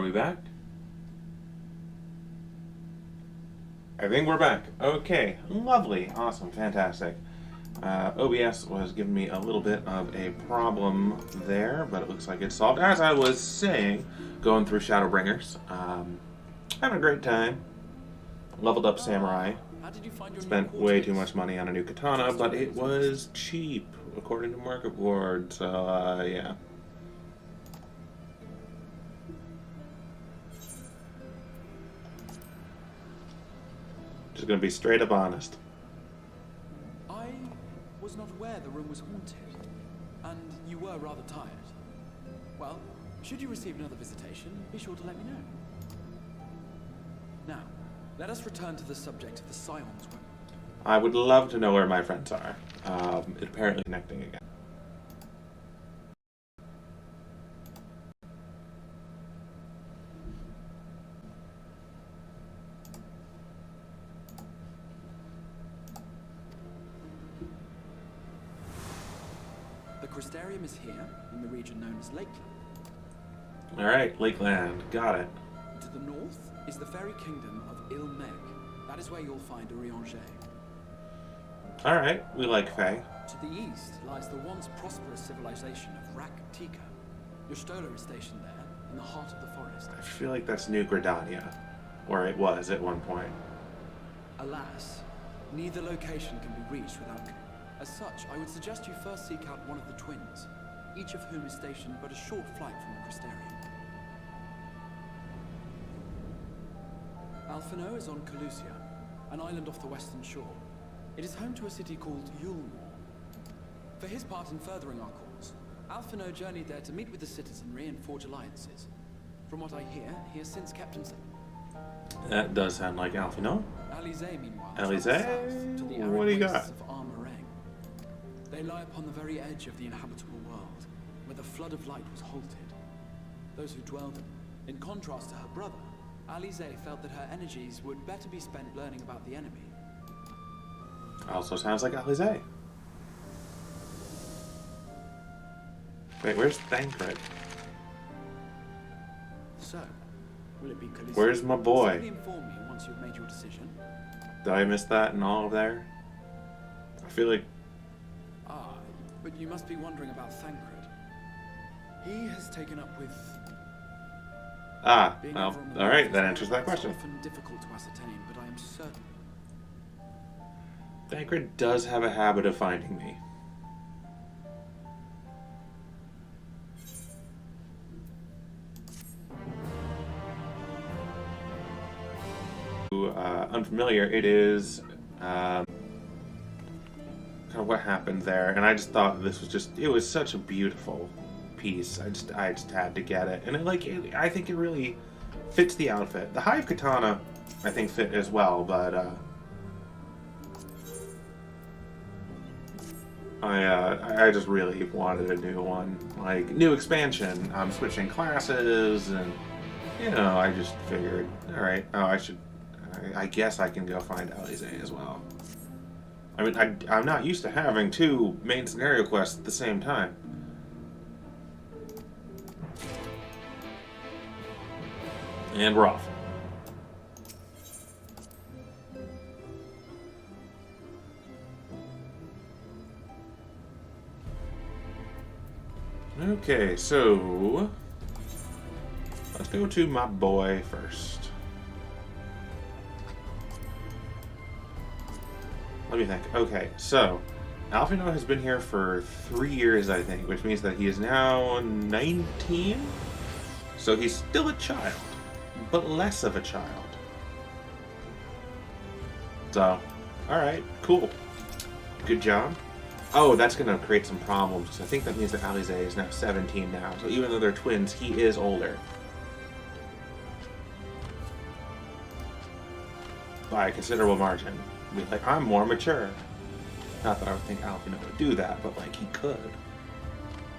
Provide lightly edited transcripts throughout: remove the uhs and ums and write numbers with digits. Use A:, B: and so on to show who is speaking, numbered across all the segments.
A: we back? I think we're back. Okay, lovely, awesome, fantastic. OBS was giving me a little bit of a problem there, but it looks like it's solved. As I was saying, going through Shadowbringers, having a great time. Leveled up Samurai. Spent way too much money on a new katana, but it was cheap, according to Market Board, so, yeah. Just gonna be straight up honest.
B: I was not aware the room was haunted, and you were rather tired. Well, should you receive another visitation, be sure to let me know. Now, let us return to the subject of the Scion's room.
A: I would love to know where my friends are. It apparently connecting again.
B: The Crystarium is here, in the region known as Lakeland.
A: Alright, Lakeland. Got it.
B: To the north is the fairy kingdom of Il-Meg. That is where you'll find Urianger.
A: Alright, we like Fae.
B: To the east lies the once prosperous civilization of Rak-Tika. Your Stola is stationed there, in the heart of the forest.
A: I feel like that's New Gridania. Or it was at one point.
B: Alas, neither location can be reached without... As such, I would suggest you first seek out one of the twins, each of whom is stationed but a short flight from the Crystarium. Alphino is on Calusia, an island off the western shore. It is home to a city called Yulmore. For his part in furthering our cause, Alphino journeyed there to meet with the citizenry and forge alliances. From what I hear, he has since kept himself.
A: That does sound like Alphino.
B: Alizé, meanwhile,
A: Alizé?
B: south to the arid
A: What do you
B: wastes
A: got?
B: of Armorang. They lie upon the very edge of the inhabitable world, where the flood of light was halted. Those who dwell there, in contrast to her brother, Alizé felt that her energies would better be spent learning about the enemy.
A: Also sounds like Alizé. Wait, where's Thancred?
B: So, will it be Calusia?
A: Where's my boy?
B: Simply inform me once you've made your decision.
A: Did I miss that in all of there? I feel like...
B: Ah, but you must be wondering about Thancred. He has taken up with...
A: Ah,
B: being
A: well,
B: over on the
A: alright,
B: north
A: that
B: is
A: answers that question.
B: often difficult to ascertain, but I am certain.
A: Thancred does have a habit of finding me. Unfamiliar, it is kind of what happened there, and I just thought this was just, it was such a beautiful piece. I just had to get it, and I think it really fits the outfit. The Hive Katana I think fit as well, but I just really wanted a new one, like new expansion. I'm switching classes, and you know, I just figured, all right, I guess I can go find Alizé as well. I mean, I'm not used to having two main scenario quests at the same time. And we're off. Okay, so let's go to my boy first. Let me think. Okay, so Alphino has been here for 3 years, I think, which means that he is now 19. So he's still a child, but less of a child. So, alright, cool. Good job. Oh, that's going to create some problems. I think that means that Alizé is now 17 now. So even though they're twins, he is older. By a considerable margin. Like, I'm more mature. Not that I would think Alphino would do that, but like, he could.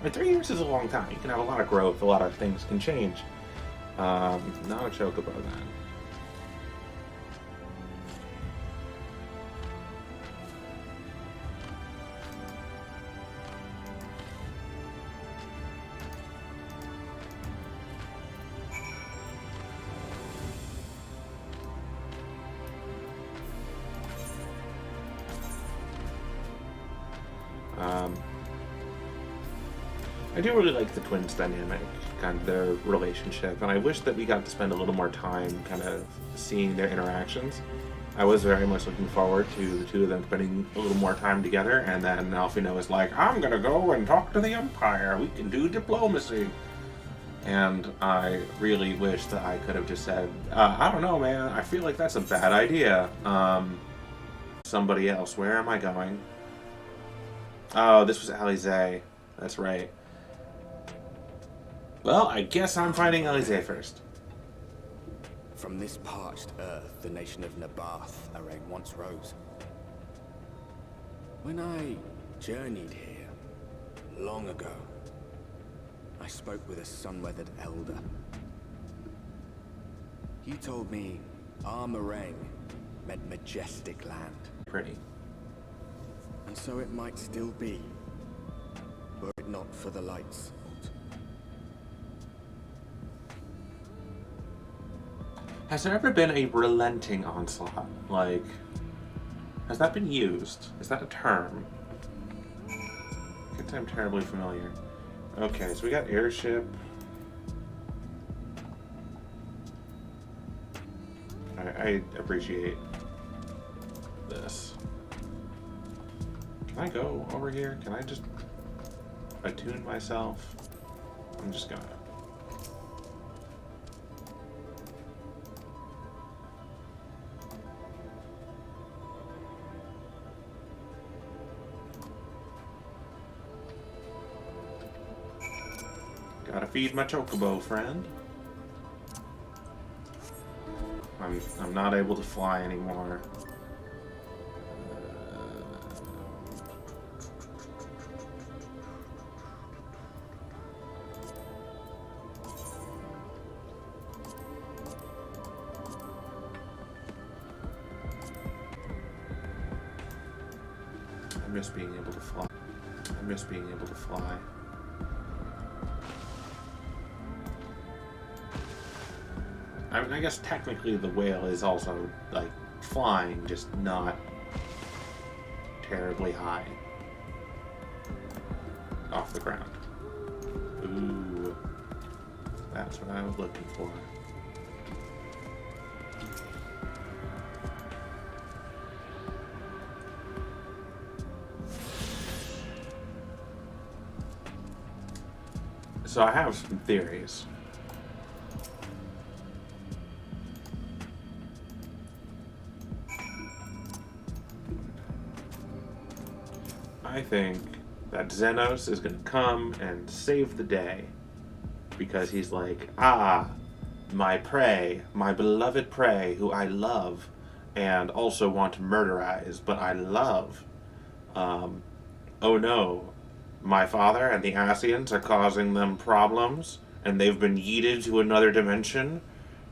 A: I mean, 3 years is a long time. You can have a lot of growth, a lot of things can change. Not a chocobo then. I do really like the twins' dynamic, kind of their relationship, and I wish that we got to spend a little more time kind of seeing their interactions. I was very much looking forward to the two of them spending a little more time together, and then Alfino was like, I'm gonna go and talk to the Empire, we can do diplomacy. And I really wish that I could have just said, I don't know, man, I feel like that's a bad idea. Somebody else, where am I going? Oh, this was Alizé. That's right. Well, I guess I'm finding Alizé first.
C: From this parched earth, the nation of Nabath, Arang once rose. When I journeyed here, long ago, I spoke with a sun-weathered elder. He told me Armarang meant majestic land.
A: Pretty.
C: And so it might still be, were it not for the lights.
A: Has there ever been a relenting onslaught? Like, has that been used? Is that a term? Can't say I'm terribly familiar. Okay, so we got airship. I appreciate this. Can I go over here? Can I just attune myself? I'm just gonna... Gotta feed my chocobo, friend. I'm not able to fly anymore. I miss being able to fly. I miss being able to fly. I mean, I guess technically the whale is also, like, flying, just not terribly high off the ground. Ooh, that's what I was looking for. So I have some theories. I think that Xenos is going to come and save the day because he's like, my prey, my beloved prey who I love and also want to murderize, but I love. Oh no, my father and the Asians are causing them problems and they've been yeeted to another dimension.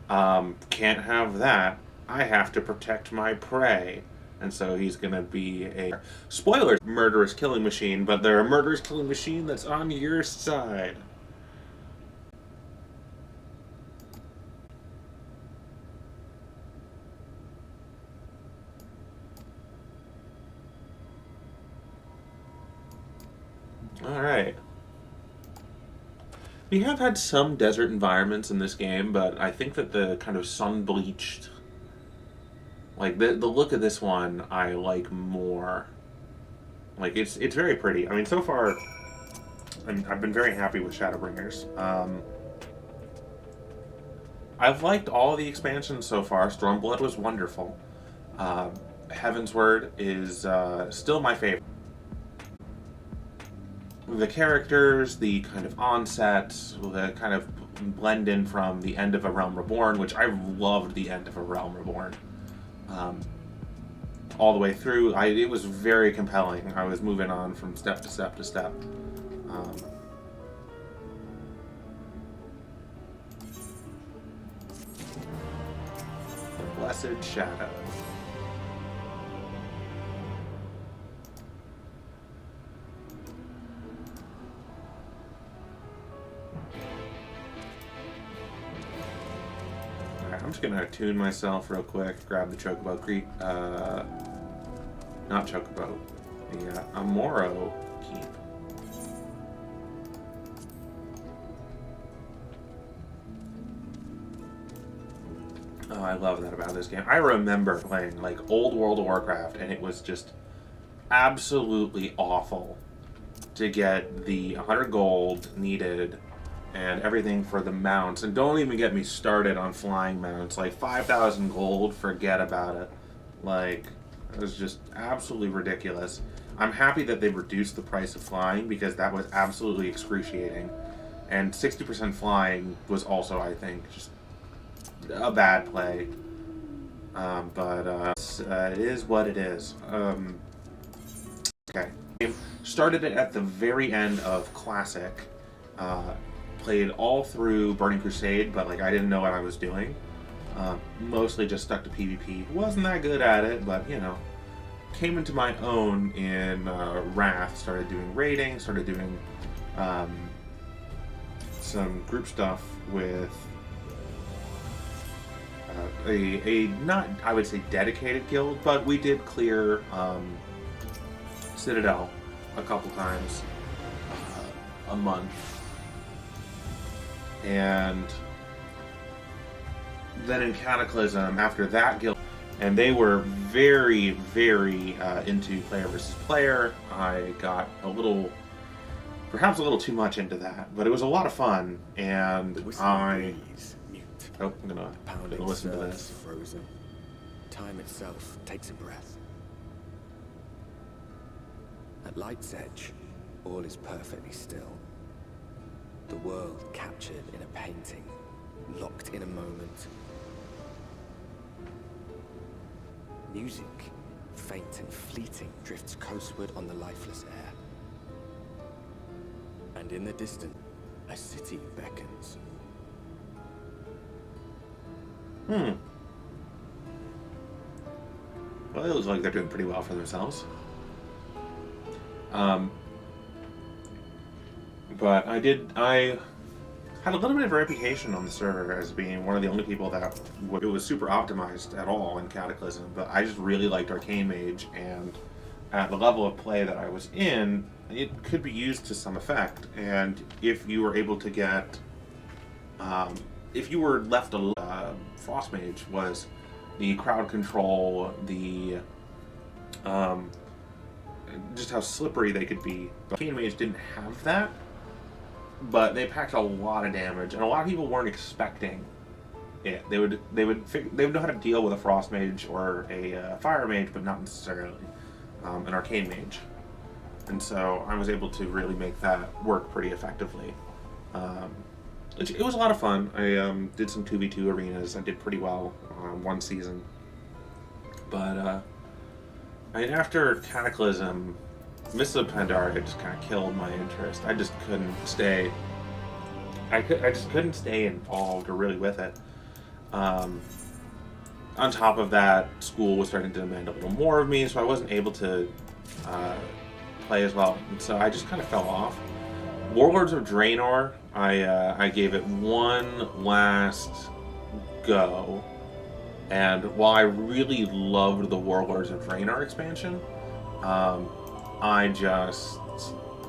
A: Can't have that. I have to protect my prey. And so he's going to be a, spoiler, murderous killing machine, but they're a murderous killing machine that's on your side. Alright. We have had some desert environments in this game, but I think that the kind of sun-bleached... Like, the look of this one, I like more. Like, it's very pretty. I mean, so far, I've been very happy with Shadowbringers. I've liked all the expansions so far. Stormblood was wonderful. Heavensward is still my favorite. The characters, the kind of onset, the kind of blend in from the end of A Realm Reborn, which I loved the end of A Realm Reborn. All the way through, it was very compelling. I was moving on from step to step to step. The Blessed Shadow. I'm just gonna attune myself real quick, grab the Chocobo not Chocobo, the Amoro Keep. Oh, I love that about this game. I remember playing like old World of Warcraft, and it was just absolutely awful to get the 100 gold needed and everything for the mounts. And don't even get me started on flying mounts. Like 5,000 gold, forget about it. Like, it was just absolutely ridiculous. I'm happy that they reduced the price of flying because that was absolutely excruciating. And 60% flying was also, I think, just a bad play. It is what it is. Okay. Started it at the very end of Classic. Played all through Burning Crusade, but like I didn't know what I was doing. Mostly just stuck to PvP. Wasn't that good at it, but you know. Came into my own in Wrath. Started doing raiding. Started doing some group stuff with a not, I would say, dedicated guild, but we did clear Citadel a couple times a month. And then in Cataclysm, after that guild, and they were very, very into player versus player. I got perhaps a little too much into that, but it was a lot of fun, and I'm gonna listen to this.
C: Frozen. Time itself takes a breath. At Light's Edge, all is perfectly still. The world captured in a painting, locked in a moment. Music, faint and fleeting, drifts coastward on the lifeless air. And in the distance, a city beckons.
A: Well, it looks like they're doing pretty well for themselves. But I had a little bit of a reputation on the server as being one of the only people that it was super optimized at all in Cataclysm, but I just really liked Arcane Mage, and at the level of play that I was in, it could be used to some effect. And if you were able to get, if you were left alone, Frost Mage was the crowd control, the just how slippery they could be. Arcane Mage didn't have that, but they packed a lot of damage, and a lot of people weren't expecting it. They would know how to deal with a Frost Mage or a Fire Mage, but not necessarily an Arcane Mage. And so I was able to really make that work pretty effectively. It was a lot of fun. I did some 2v2 arenas. I did pretty well one season. But after Cataclysm, Mists of Pandaria just kind of killed my interest. I just couldn't stay. I just couldn't stay involved or really with it. On top of that, school was starting to demand a little more of me, so I wasn't able to play as well. And so I just kind of fell off. Warlords of Draenor, I gave it one last go, and while I really loved the Warlords of Draenor expansion, I just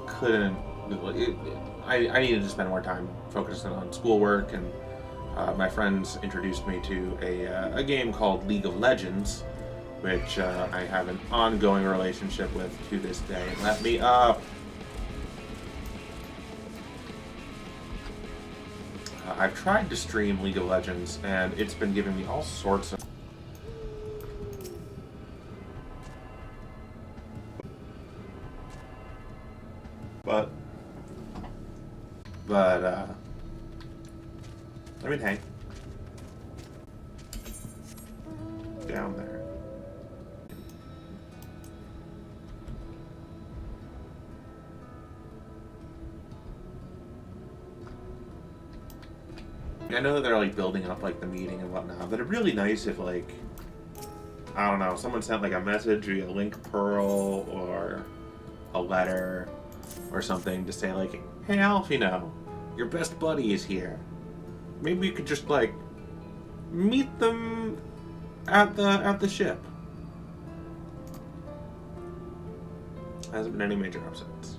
A: couldn't. I needed to spend more time focusing on schoolwork, and my friends introduced me to a game called League of Legends, which I have an ongoing relationship with to this day. Let me up. I've tried to stream League of Legends, and it's been giving me all sorts of... But I mean, hey. Down there. I know that they're like building up like the meeting and whatnot, but it'd be really nice if like, I don't know, someone sent like a message via Link Pearl or a letter or something to say like, hey Alf, you know, your best buddy is here. Maybe you could just like meet them at the ship. Hasn't been any major upsets.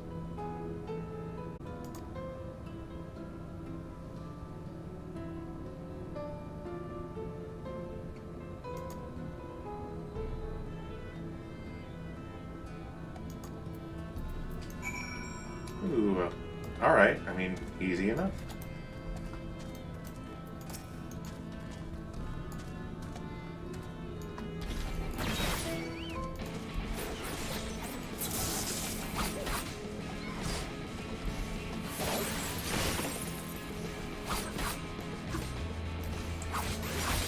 A: Alright, I mean, easy enough.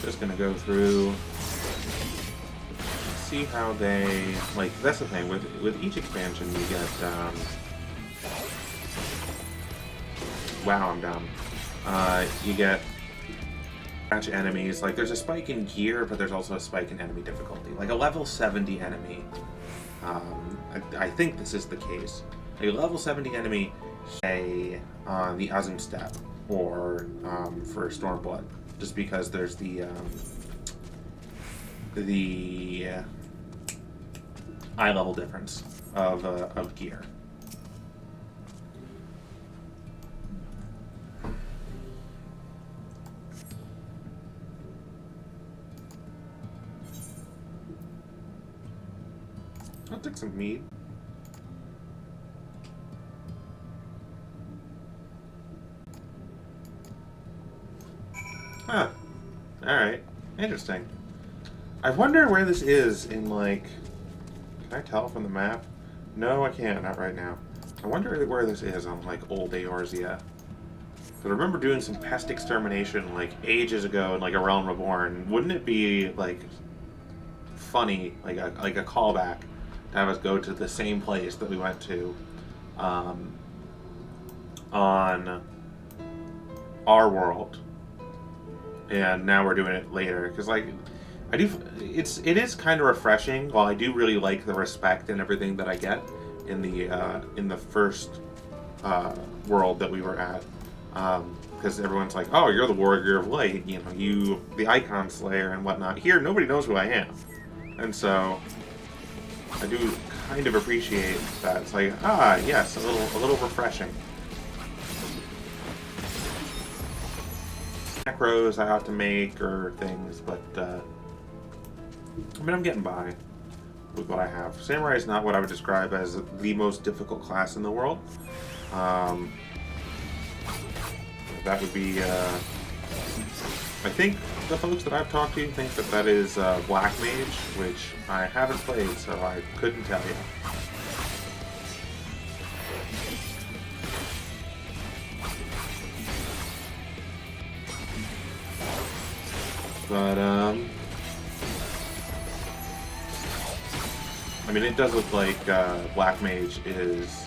A: Just gonna go through, see how they, like, that's the thing, with each expansion you get, wow, I'm dumb. You get a bunch of enemies, like, there's a spike in gear, but there's also a spike in enemy difficulty. Like, a level 70 enemy, I think this is the case. A level 70 enemy, say, on the Azim Step, or, for Stormblood. Just because there's the eye level difference of gear. I'll take some meat. Huh. Alright. Interesting. I wonder where this is in, like... Can I tell from the map? No, I can't. Not right now. I wonder where this is on, like, old Eorzea. Because I remember doing some pest extermination, like, ages ago in, like, A Realm Reborn. Wouldn't it be, like, funny, like a callback, to have us go to the same place that we went to, on our world? And now we're doing it later, because, like, it is kind of refreshing. While I do really like the respect and everything that I get in the first world that we were at, because everyone's like, oh, you're the warrior of light, you know, you the icon slayer and whatnot. Here, nobody knows who I am, and so I do kind of appreciate that. It's like, ah, yes, a little refreshing. Macros I ought to make or things, but I mean, I'm getting by with what I have. Samurai is not what I would describe as the most difficult class in the world. That would be, I think the folks that I've talked to think that that is Black Mage, which I haven't played, so I couldn't tell you. But, I mean, it does look like Black Mage is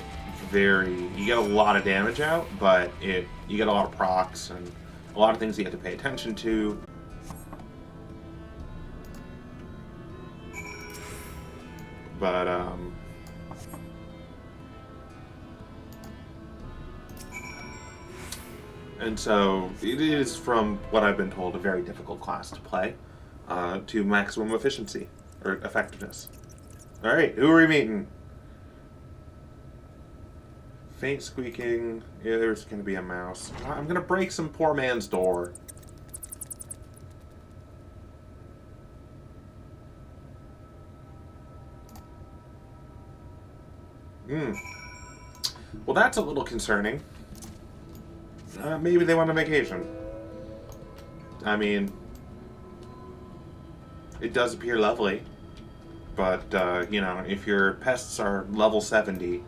A: very... You get a lot of damage out, but you get a lot of procs and a lot of things you have to pay attention to. But, and so, it is, from what I've been told, a very difficult class to play to maximum efficiency, or effectiveness. Alright, who are we meeting? Faint squeaking. Yeah, there's going to be a mouse. I'm going to break some poor man's door. Well, that's a little concerning. Maybe they want a vacation. I mean, it does appear lovely, but, you know, if your pests are level 70,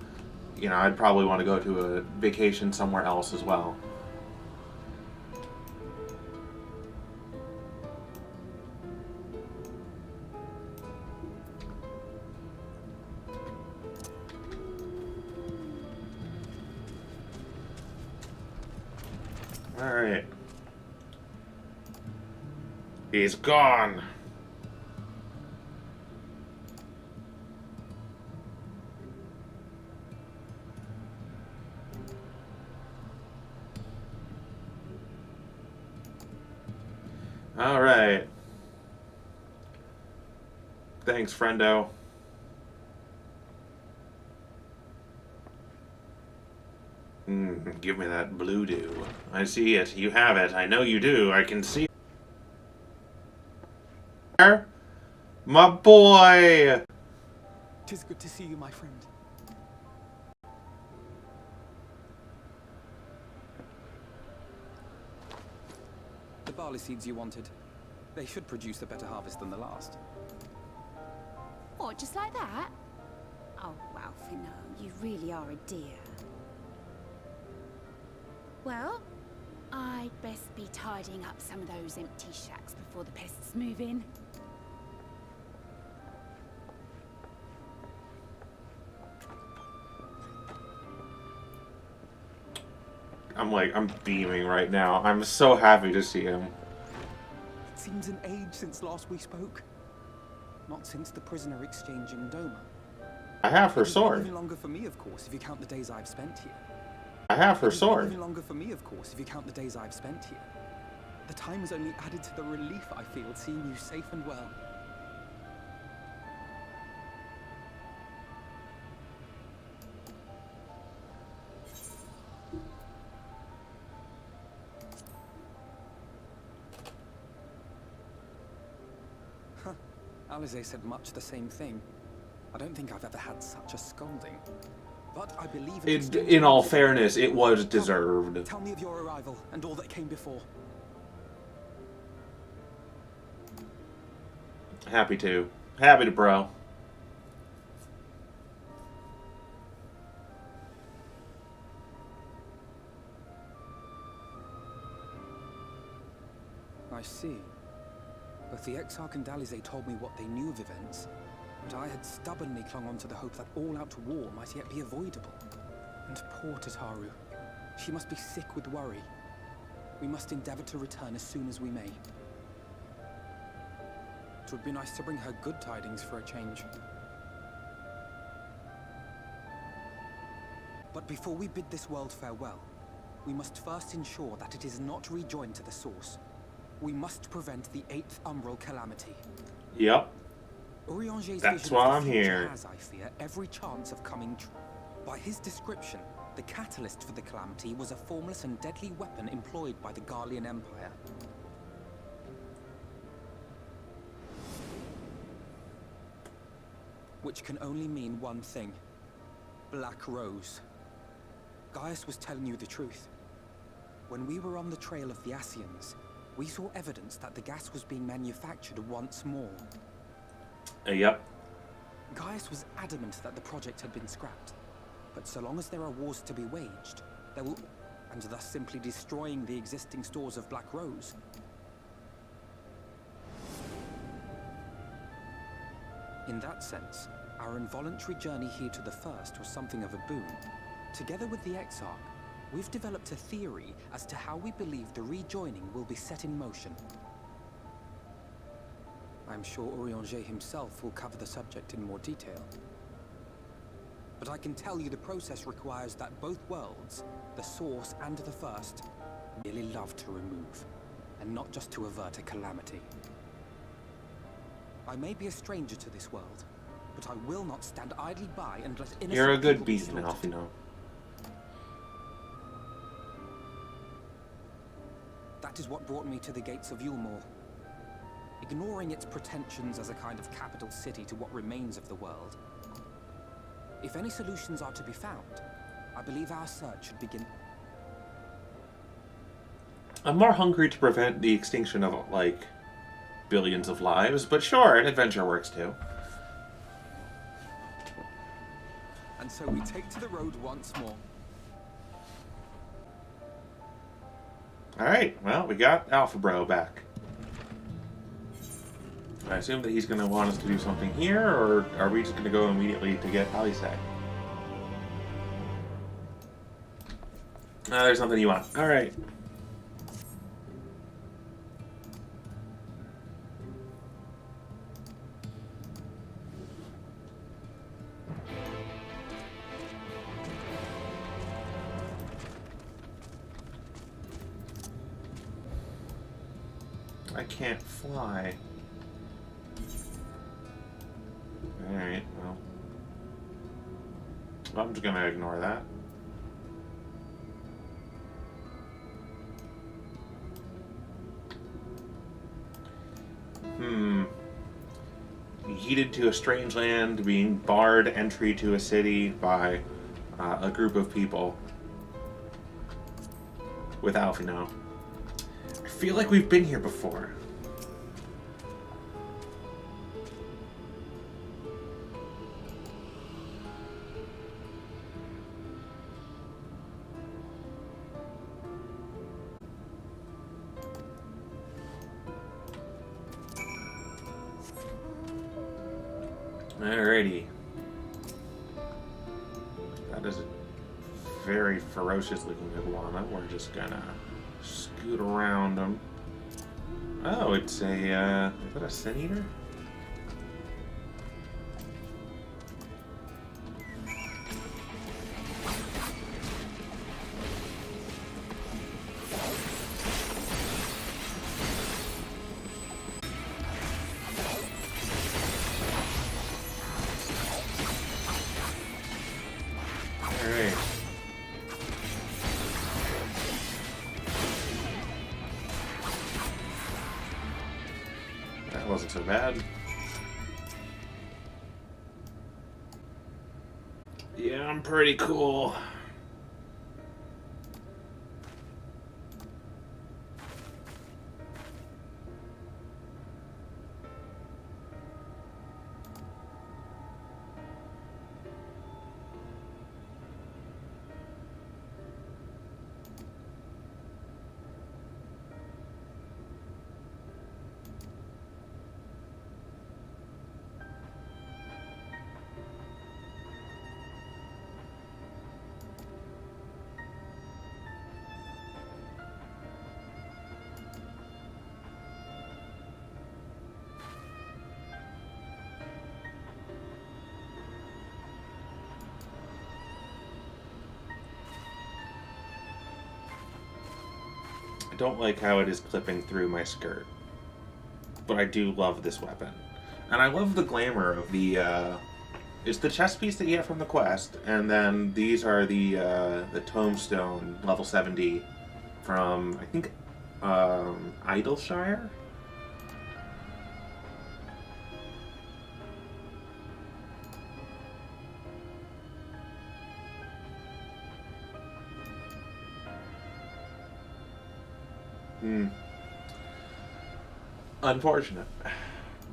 A: you know, I'd probably want to go to a vacation somewhere else as well. Alright. He's gone. Alright. Thanks, friendo. Give me that blue dew. I see it. You have it. I know you do. I can see it. My boy!
B: 'Tis good to see you, my friend.
D: barley seeds you wanted. They should produce a better harvest than the last.
E: What, just like that? Oh, Alfino, you really are a dear. Well, I'd best be tidying up some of those empty shacks before the pests move in.
A: I'm beaming right now. I'm so happy to see him.
D: It seems an age since last we spoke. Not since the prisoner exchange in Doma.
A: I have her sword.
D: Even longer for me, of course, if you count the days I've spent here.
A: I have her sword.
D: Even longer for me, of course, if you count the days I've spent here. The time has only added to the relief I feel seeing you safe and well. Alize said much the same thing. I don't think I've ever had such a scolding. But I believe
A: in all fairness, it was deserved.
D: Tell me of your arrival and all that came before.
A: Happy to. Happy to, bro.
D: I see. Both the Exarch and Alize told me what they knew of events, but I had stubbornly clung on to the hope that all-out war might yet be avoidable. And poor Tataru. She must be sick with worry. We must endeavor to return as soon as we may. It would be nice to bring her good tidings for a change. But before we bid this world farewell, we must first ensure that it is not rejoined to the source. We must prevent the 8th Umbral calamity.
A: Yep.
D: Urianger's
A: That's why I'm
D: future
A: here.
D: has, I fear, every chance of coming true. By his description, the catalyst for the calamity was a formless and deadly weapon employed by the Garlean Empire. Which can only mean one thing. Black Rose. Gaius was telling you the truth. When we were on the trail of the Ascians, we saw evidence that the gas was being manufactured once more.
A: Yep.
D: Gaius was adamant that the project had been scrapped. But so long as there are wars to be waged, there will... and thus simply destroying the existing stores of Black Rose. In that sense, our involuntary journey here to the First was something of a boon. Together with the Exarch, we've developed a theory as to how we believe the rejoining will be set in motion. I'm sure Urianger himself will cover the subject in more detail. But I can tell you the process requires that both worlds, the Source and the First, really love to remove, and not just to avert a calamity. I may be a stranger to this world, but I will not stand idly by and let innocent
A: You're a good
D: people be
A: beast,
D: slaughtered.
A: Alfino.
D: That is what brought me to the gates of Yulmore. Ignoring its pretensions as a kind of capital city to what remains of the world. If any solutions are to be found, I believe our search should begin.
A: I'm more hungry to prevent the extinction of, like, billions of lives, but sure, an adventure works too.
D: And so we take to the road once more.
A: Alright, well, we got Alpha Bro back. I assume that he's going to want us to do something here, or are we just going to go immediately to get Alice? There's something you want. Alright. I can't fly. Alright, well. I'm just gonna ignore that. Yeeted to a strange land, being barred entry to a city by a group of people with Alfino. I feel like we've been here before. Alrighty. That is a very ferocious looking iguana. We're just gonna scoot around them. Oh, it's a, is that a sin eater? Wasn't so bad. Yeah, I'm pretty cool. I don't like how it is clipping through my skirt, but I do love this weapon. And I love the glamour of the, it's the chest piece that you get from the quest, and then these are the tombstone level 70 from, I think, Idleshire? Unfortunate.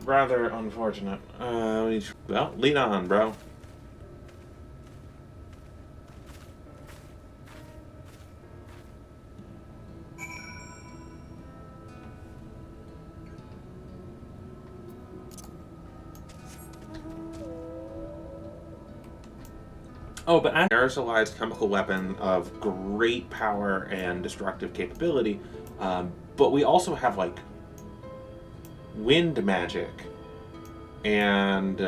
A: Rather unfortunate. Well, lead on, bro. Oh, but an aerosolized chemical weapon of great power and destructive capability, but we also have, like, wind magic, and,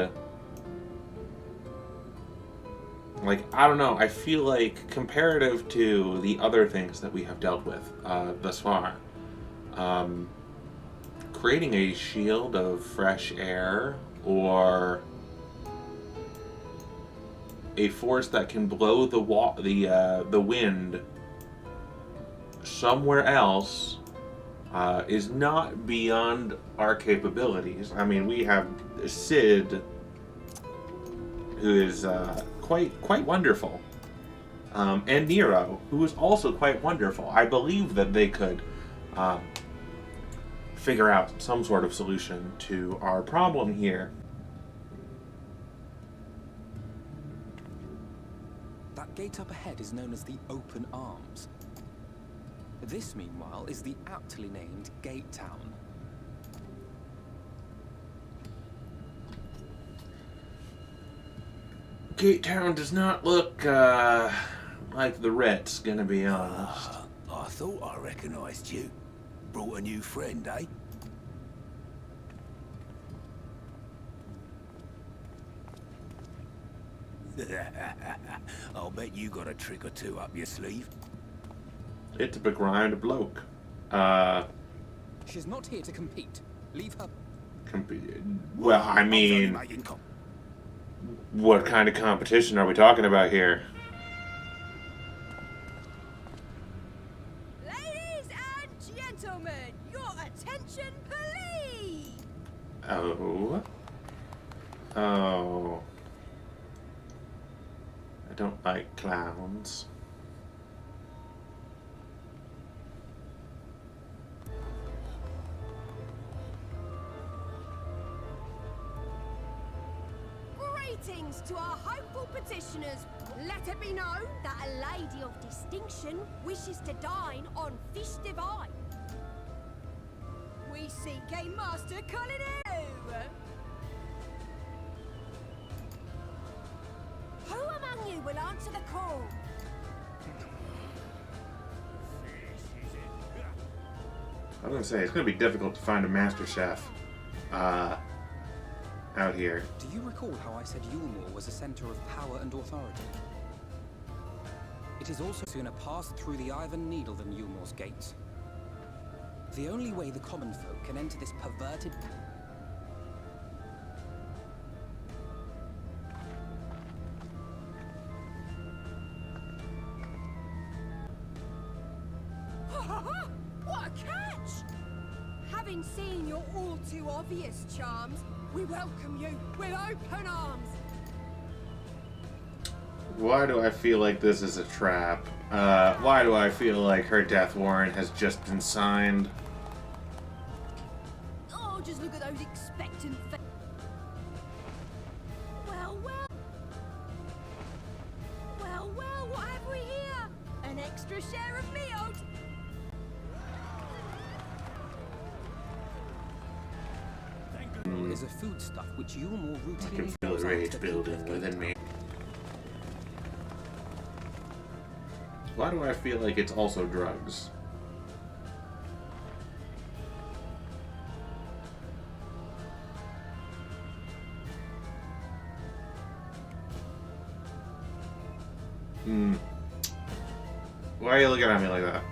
A: like, I don't know, I feel like, comparative to the other things that we have dealt with thus far, creating a shield of fresh air, or a force that can blow the wind somewhere else is not beyond our capabilities. I mean, we have Sid, who is quite wonderful, and Nero, who is also quite wonderful. I believe that they could figure out some sort of solution to our problem here.
D: That gate up ahead is known as the Open Arms. This, meanwhile, is the aptly named Gate Town.
A: Gate Town does not look like the Ritz, gonna be honest.
F: I thought I recognized you. Brought a new friend, eh? I'll bet you got a trick or two up your sleeve.
A: It's a begrimed bloke.
D: She's not here to compete. Leave her.
A: Well, I mean, what kind of competition are we talking about here?
G: Ladies and gentlemen, your attention, please.
A: Oh. Oh. I don't like clowns.
G: Greetings to our hopeful petitioners. Let it be known that a lady of distinction wishes to dine on fish divine. We seek a master culinary. Who among you will answer the call?
A: I was gonna say, it's gonna be difficult to find a master chef out here.
D: Do you recall how I said Yulmore was a center of power and authority? It is also sooner passed through the Iron Needle than Yulmore's gates. The only way the common folk can enter this perverted...
G: What a catch! Having seen your all too obvious charms, we welcome you with open arms.
A: Why do I feel like this is a trap? Why do I feel like her death warrant has just been signed?
G: Oh, just look at those expectant faces. Well, what have we here? An extra share of meal.
D: is a foodstuff which Yulmore routinely...
A: I can feel the rage building within me. Why do I feel like it's also drugs? Why are you looking at me like that?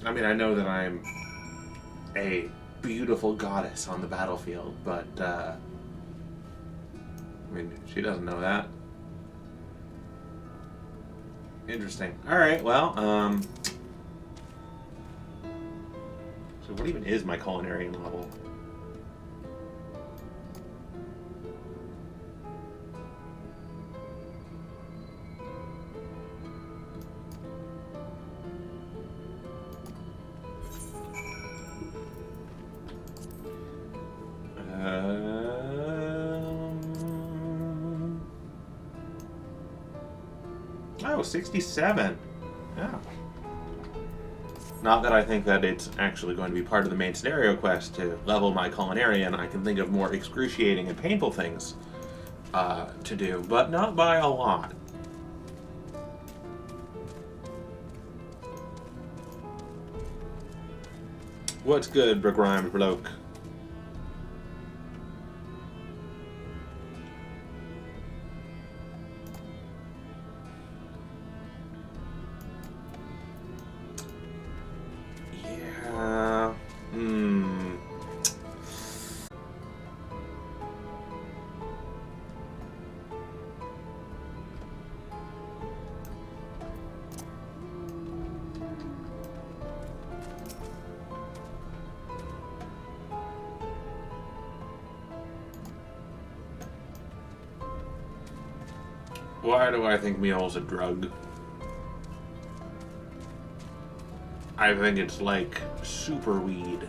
A: I mean, I know that I'm a beautiful goddess on the battlefield, but, I mean, she doesn't know that. Interesting. Alright, well, so what even is my culinarian level? Oh, 67. Yeah. Not that I think that it's actually going to be part of the main scenario quest to level my culinarian. I can think of more excruciating and painful things to do, but not by a lot. What's good, begrimed bloke? Why do I think meal's a drug? I think it's like super weed.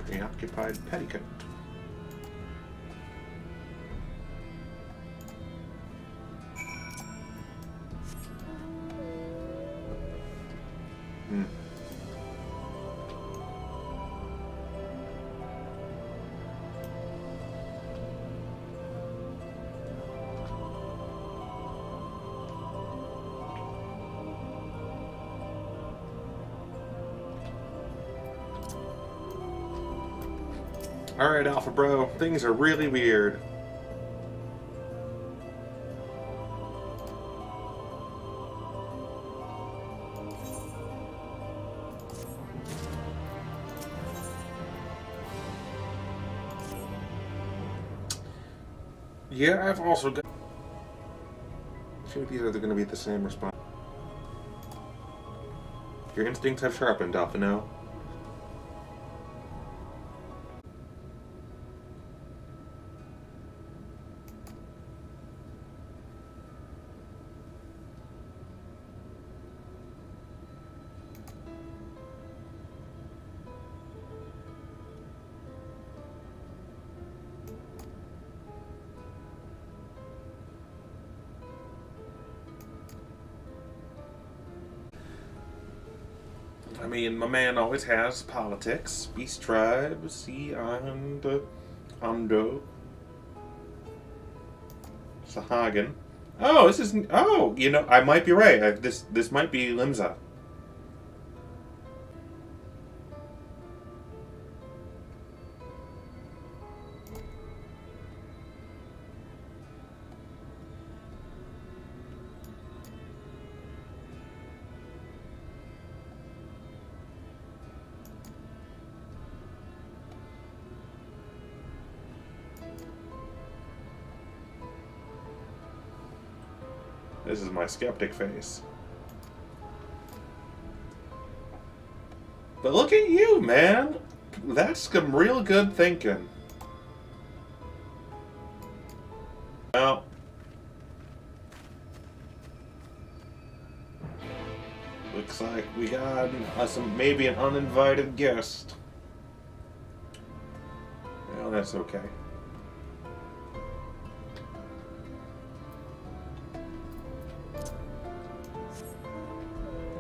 A: Preoccupied petticoat. Alright, Alpha Bro, things are really weird. Yeah, I've also got... I feel like these are going to be the same response. Your instincts have sharpened, Alphino. I mean, my man always has politics. Beast Tribe, Sea Island, Hondo, Sahagin. Oh, this is... Oh, you know, I might be right. This might be Limsa. This is my skeptic face. But look at you, man! That's some real good thinking. Well... looks like we got maybe an uninvited guest. Well, that's okay.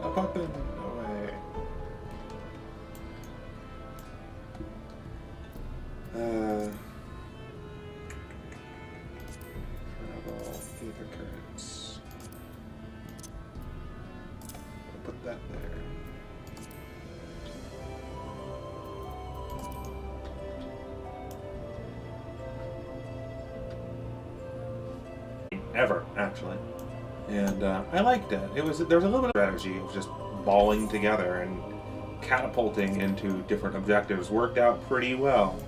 A: Up and away. Travel, ether currents. I'll put that there. Ever, actually. And I liked it. There was a little bit of strategy of just balling together and catapulting into different objectives. Worked out pretty well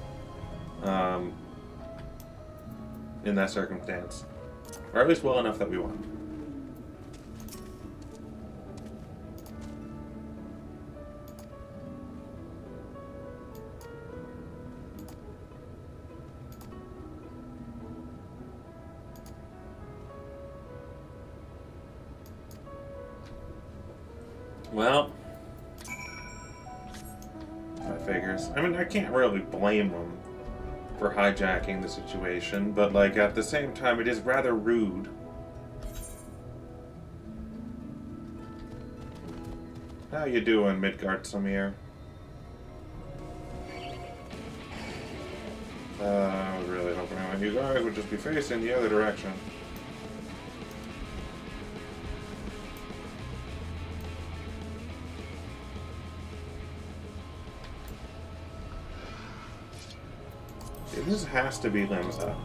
A: in that circumstance. Or at least well enough that we won. Well, that figures. I mean, I can't really blame them for hijacking the situation, but, like, at the same time, it is rather rude. How you doing, Midgard Samir? I was really hoping you guys would just be facing the other direction. This has to be Limsa.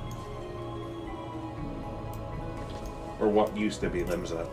A: Or what used to be Limsa.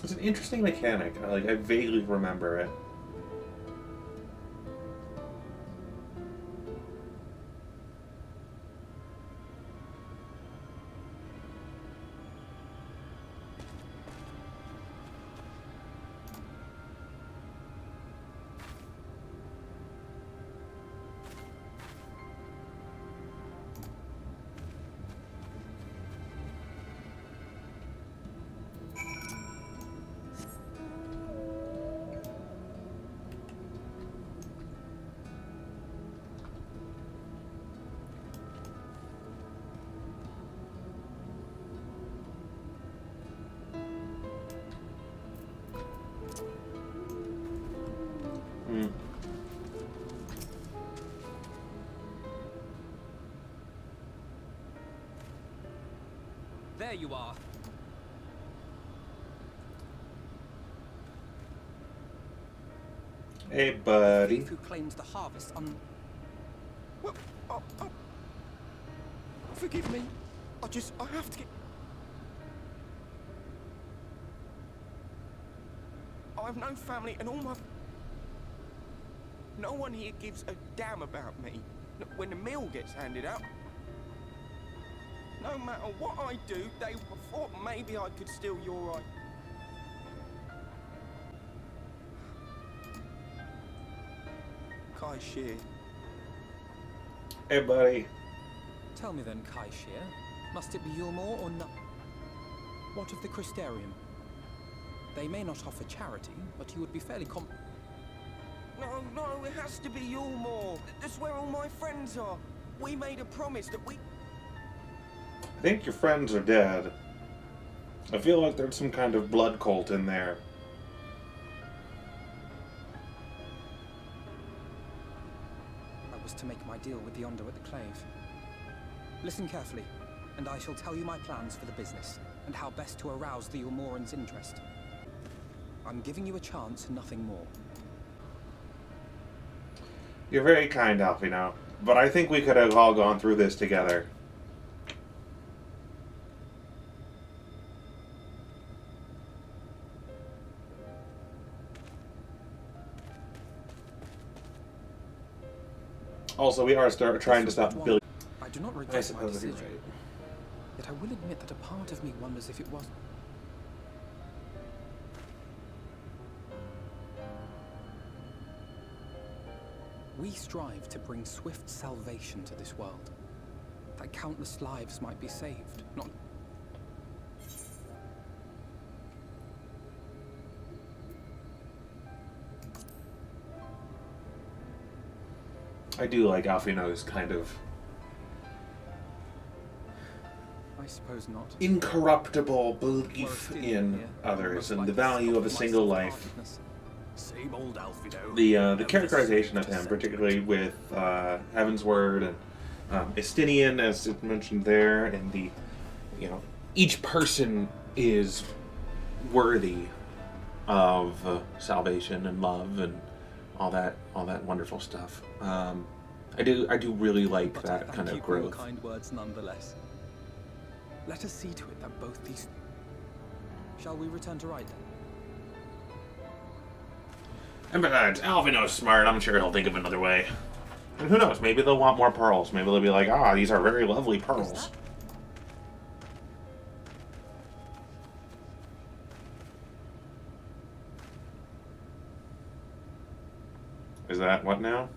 A: It's an interesting mechanic. I vaguely remember it.
D: There you are.
A: Hey, buddy.
D: Who claims the harvest on...
C: Well, forgive me. I have to get... I have no family and all my... No one here gives a damn about me. When the meal gets handed out, no matter what I do, they thought maybe I could steal your eye.
D: Kai Shir.
A: Hey, buddy.
D: Tell me then, Kai Shir, must it be Yulmore or not? What of the Christerium? They may not offer charity, but you would be fairly
H: No, it has to be Yulmore. That's where all my friends are. We made a promise that we...
A: I think your friends are dead. I feel like there's some kind of blood cult in there.
D: I was to make my deal with the Ondo at the Clave. Listen carefully, and I shall tell you my plans for the business, and how best to arouse the Yulmoran's interest. I'm giving you a chance, nothing more.
A: You're very kind, Alfino, but I think we could have all gone through this together. Also, we are trying to stop building.
D: I do not
A: I
D: regret my
A: suppose you're
D: decision,
A: right.
D: yet I will admit that a part of me wonders if it was. We strive to bring swift salvation to this world, that countless lives might be saved, not...
A: I do like Alfino's kind of
D: I suppose not.
A: incorruptible belief in others and the value of a single life.
F: Same old Alfino.
A: The characterization of him, particularly with Heaven's Word and Estinian, as it mentioned there, and the, you know, each person is worthy of salvation and love and all that wonderful stuff. I do really like
D: But
A: that
D: I
A: kind
D: thank
A: of
D: you for your
A: growth.
D: kind words nonetheless. Let us see to it that both these... Shall we return to Ride then?
A: And besides, Alfino's smart. I'm sure he'll think of another way. And who knows? Maybe they'll want more pearls. Maybe they'll be like, ah, these are very lovely pearls. Is that what now?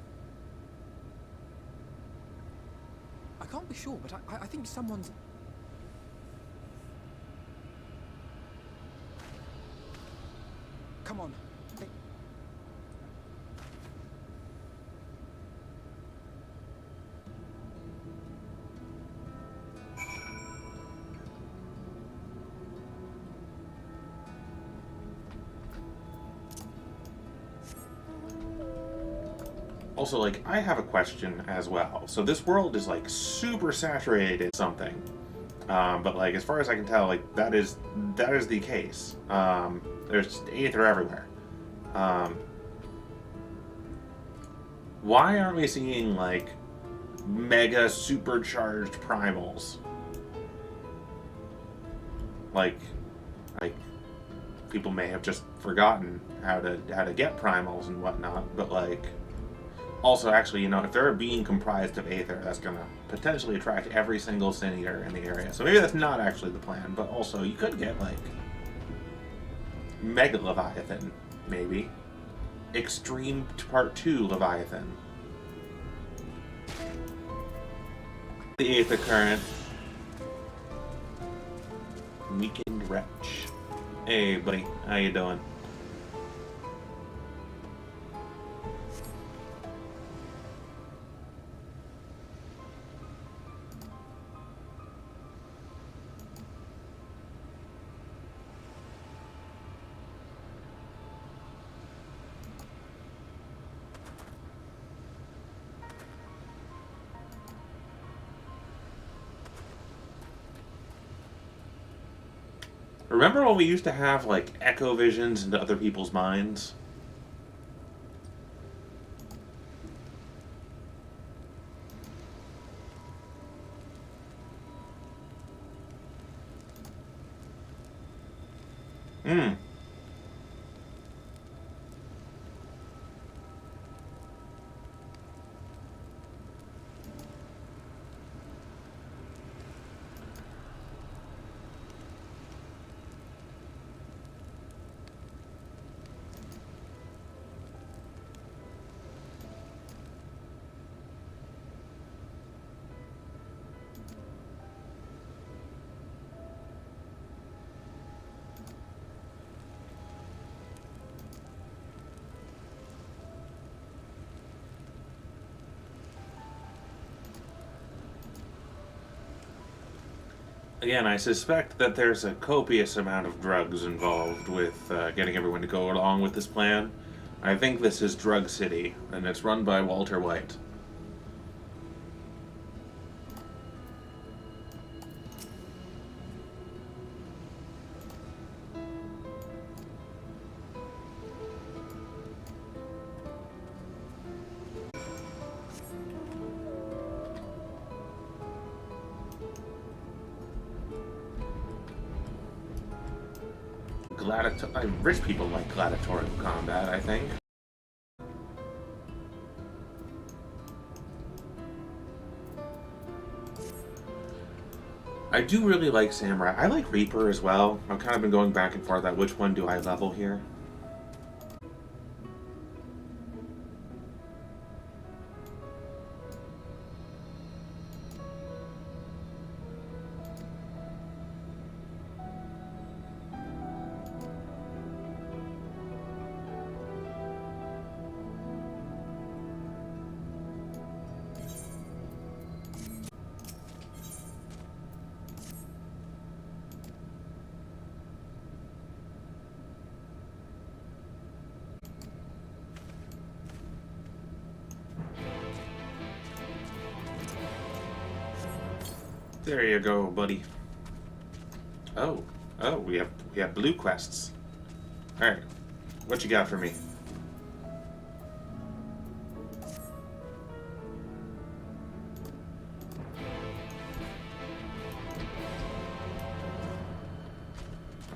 D: I can't be sure, but I think someone's... Come on.
A: Also, like, I have a question as well. So this world is, like, super saturated in something. But, like, as far as I can tell, like, that is the case. There's Aether everywhere. Why aren't we seeing, like, mega supercharged primals? Like, people may have just forgotten how to get primals and whatnot, but, like... Also, actually, you know, if they're a being comprised of Aether, that's going to potentially attract every single Sin Eater in the area. So maybe that's not actually the plan, but also you could get, like, Mega Leviathan, maybe. Extreme Part 2 Leviathan. The Aether Current. Weakened Wretch. Hey, buddy. How you doing? Remember when we used to have, like, echo visions into other people's minds? Again, I suspect that there's a copious amount of drugs involved with getting everyone to go along with this plan. I think this is Drug City, and it's run by Walter White. Rich people like gladiatorial combat, I think. I do really like Samurai. I like Reaper as well. I've kind of been going back and forth at which one do I level here. There you go, buddy. Oh, we have blue quests. All right, what you got for me?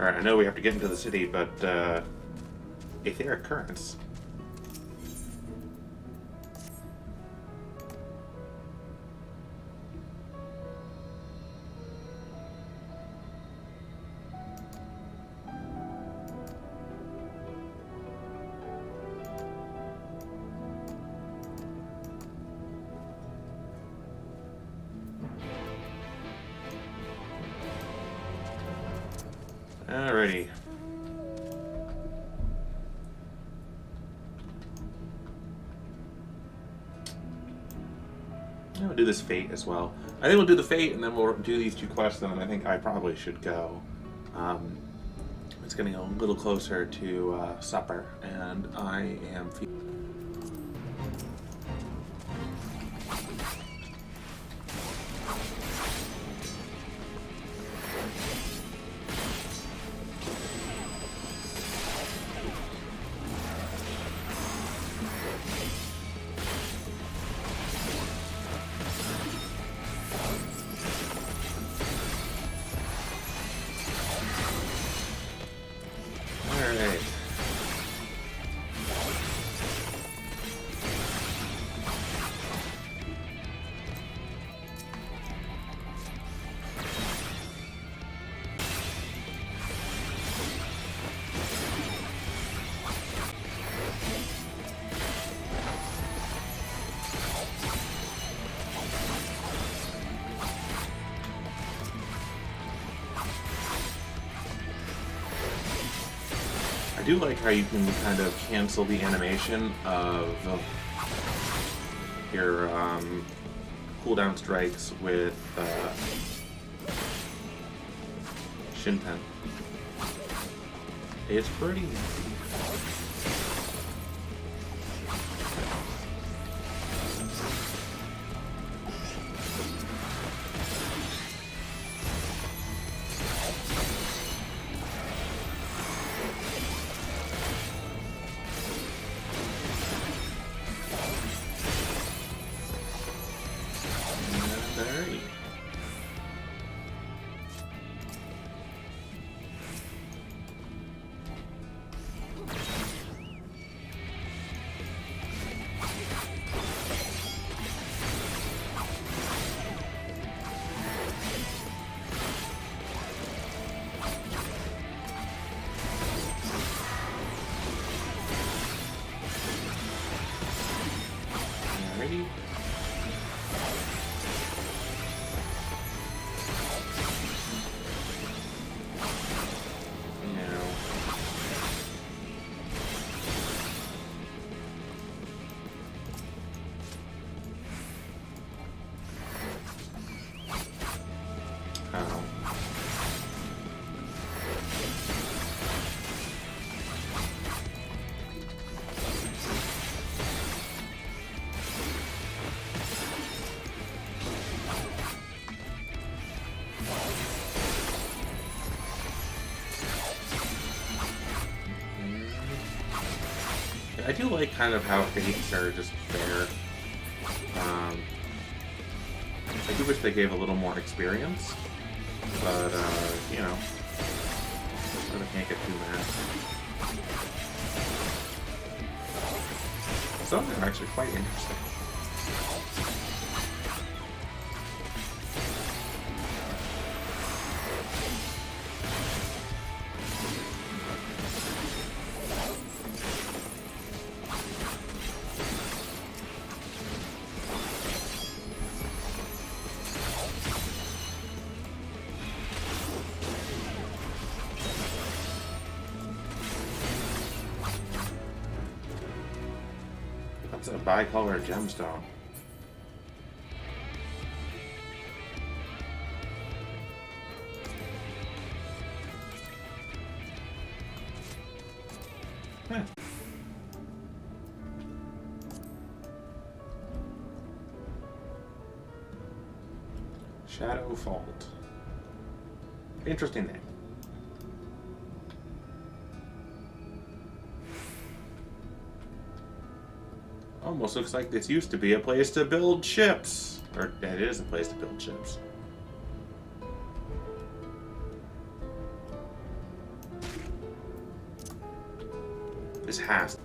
A: All right, I know we have to get into the city, but etheric currents. Alrighty. We'll do this fate as well. I think we'll do the fate and then we'll do these two quests, and I think I probably should go. It's getting a little closer to supper, and I am feeling... I do like how you can kind of cancel the animation of your cooldown strikes with Shinten. It's pretty nifty. I do like kind of how fates are just fair. I do wish they gave a little more experience, but, you know, I can't get too mad. Some of them are actually quite interesting. That's a bicolor gemstone. Huh. Shadow Fault. Interesting name. Almost looks like this used to be a place to build ships. Or it is a place to build ships. This has to.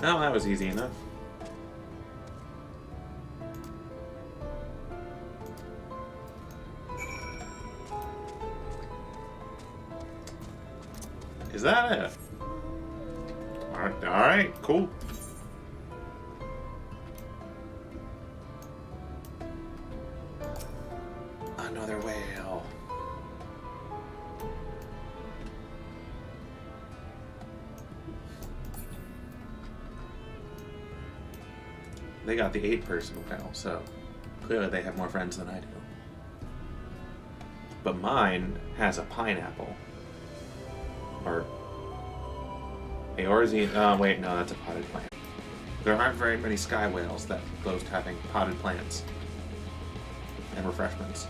A: Well, that was easy enough. Is that it? Alright, cool. Another whale. They got the 8-person whale, so clearly they have more friends than I do. But mine has a pineapple. Or is he? Wait, no, that's a potted plant. There aren't very many sky whales that boast having potted plants and refreshments.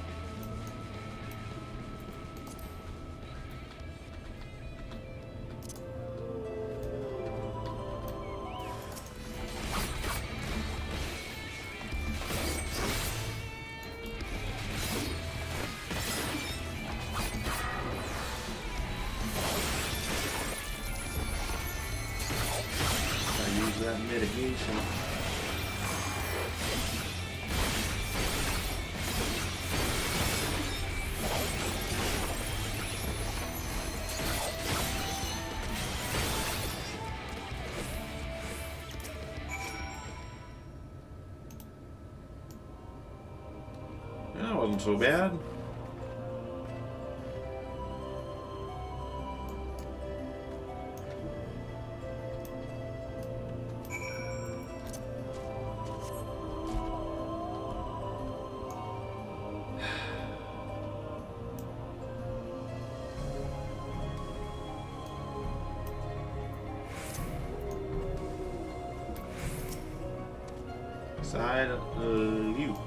A: That mitigation. That wasn't so bad. Side Luke.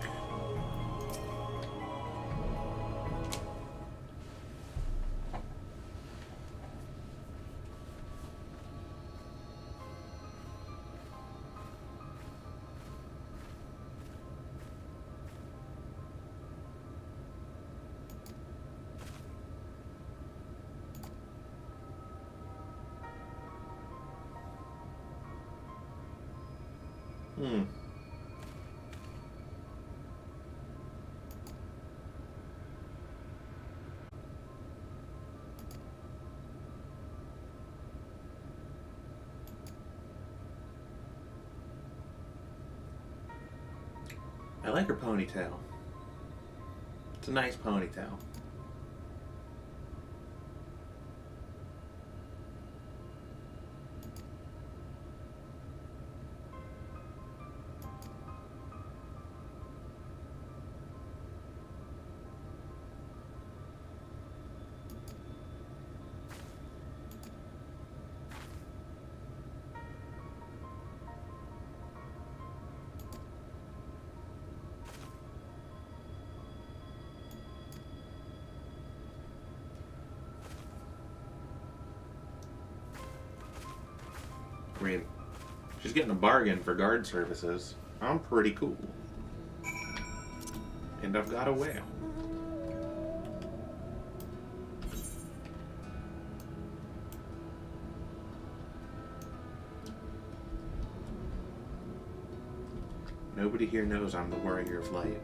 A: like her ponytail. It's a nice ponytail. I mean, she's getting a bargain for guard services. I'm pretty cool. And I've got a whale. Nobody here knows I'm the warrior of light.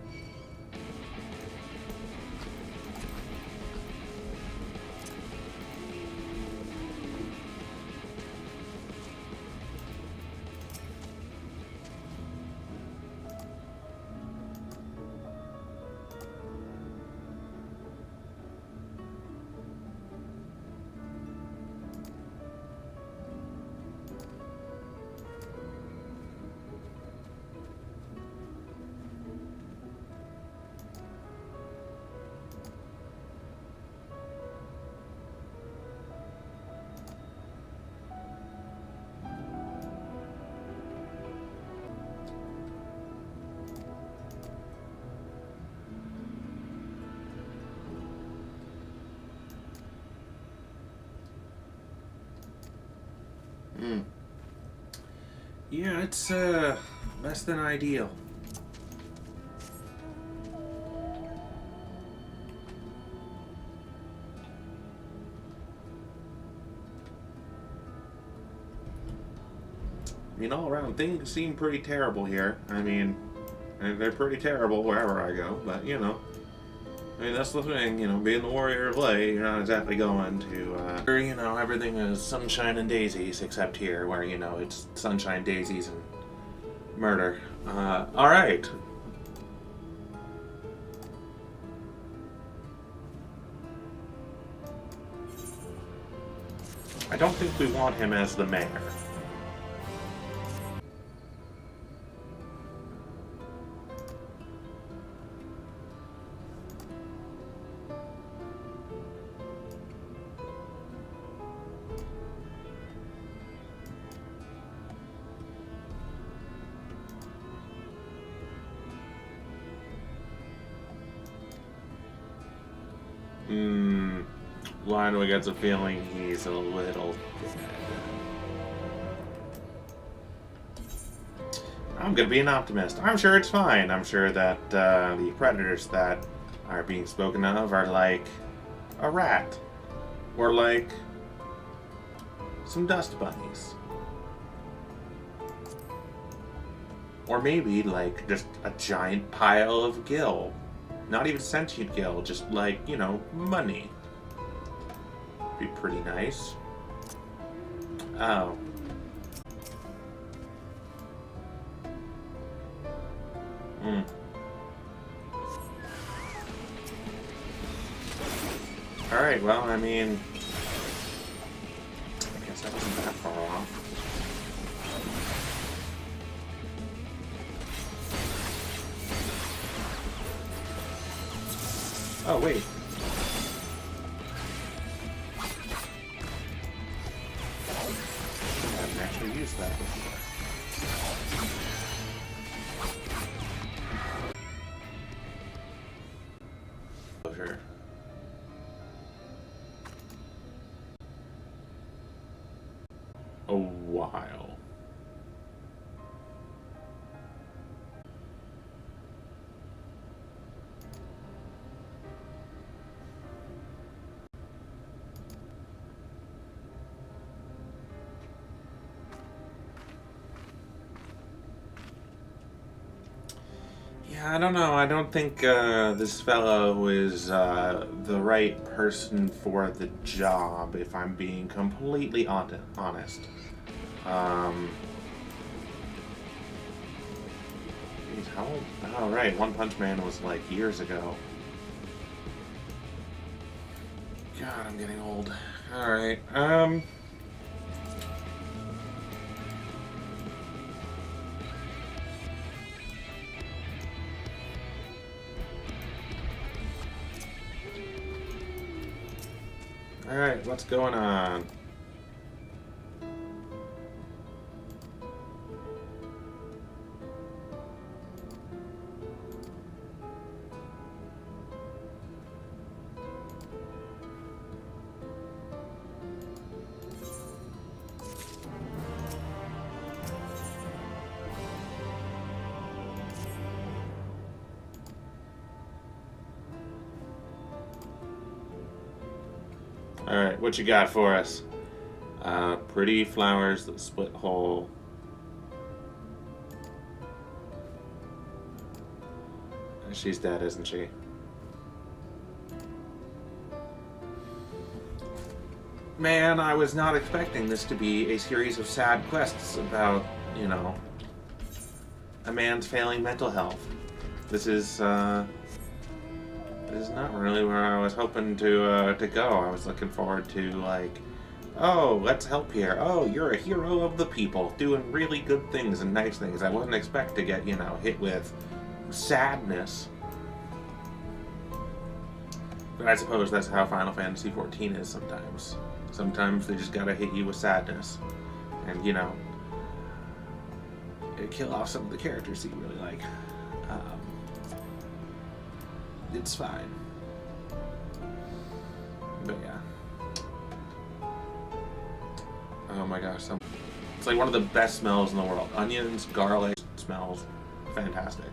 A: Yeah, it's less than ideal. I mean, all around, things seem pretty terrible here. I mean, they're pretty terrible wherever I go, but, you know. I mean, that's the thing, you know, being the warrior of light, you're not exactly going to, you know, everything is sunshine and daisies, except here, where, you know, it's sunshine, daisies, and murder. Alright. I don't think we want him as the mayor. Why do I get the feeling he's a little dead? I'm gonna be an optimist. I'm sure it's fine. I'm sure that the predators that are being spoken of are like a rat. Or like some dust bunnies. Or maybe like just a giant pile of gil. Not even sentient gil, just like, you know, money. Be pretty nice. Oh. Alright, well, I mean, I guess that wasn't that far off. Oh, wait. I haven't actually used that before. Closure. A while. I don't know. I don't think this fellow is the right person for the job, if I'm being completely honest. Jeez, how old? Oh, right. One Punch Man was like years ago. God, I'm getting old. Alright, Alright, what's going on? Alright, what you got for us? Pretty flowers that split whole. She's dead, isn't she? Man, I was not expecting this to be a series of sad quests about, you know, a man's failing mental health. This is not really where I was hoping to go. I was looking forward to, like, oh, let's help here. Oh, you're a hero of the people, doing really good things and nice things. I wasn't expect to get, you know, hit with sadness. But I suppose that's how Final Fantasy XIV is sometimes. Sometimes they just gotta hit you with sadness. And, you know, kill off some of the characters that you really like. It's fine. But yeah. Oh my gosh, it's like one of the best smells in the world. Onions, garlic, smells fantastic.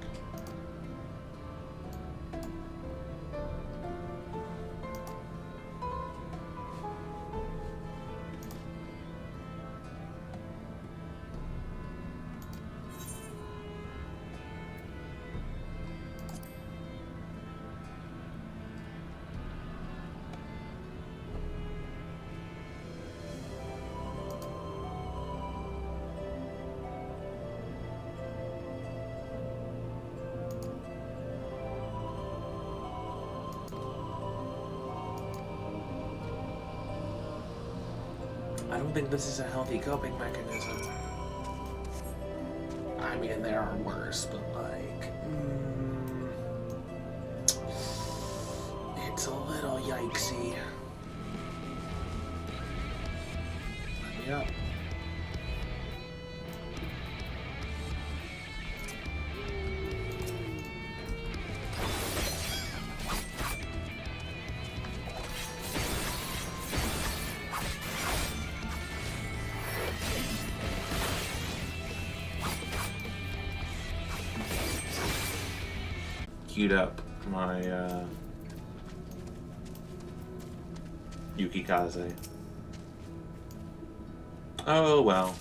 A: I don't think this is a healthy coping mechanism. I mean, there are worse, but like, it's a little yikesy. Let me up. Queued up my Yukikaze. Oh well.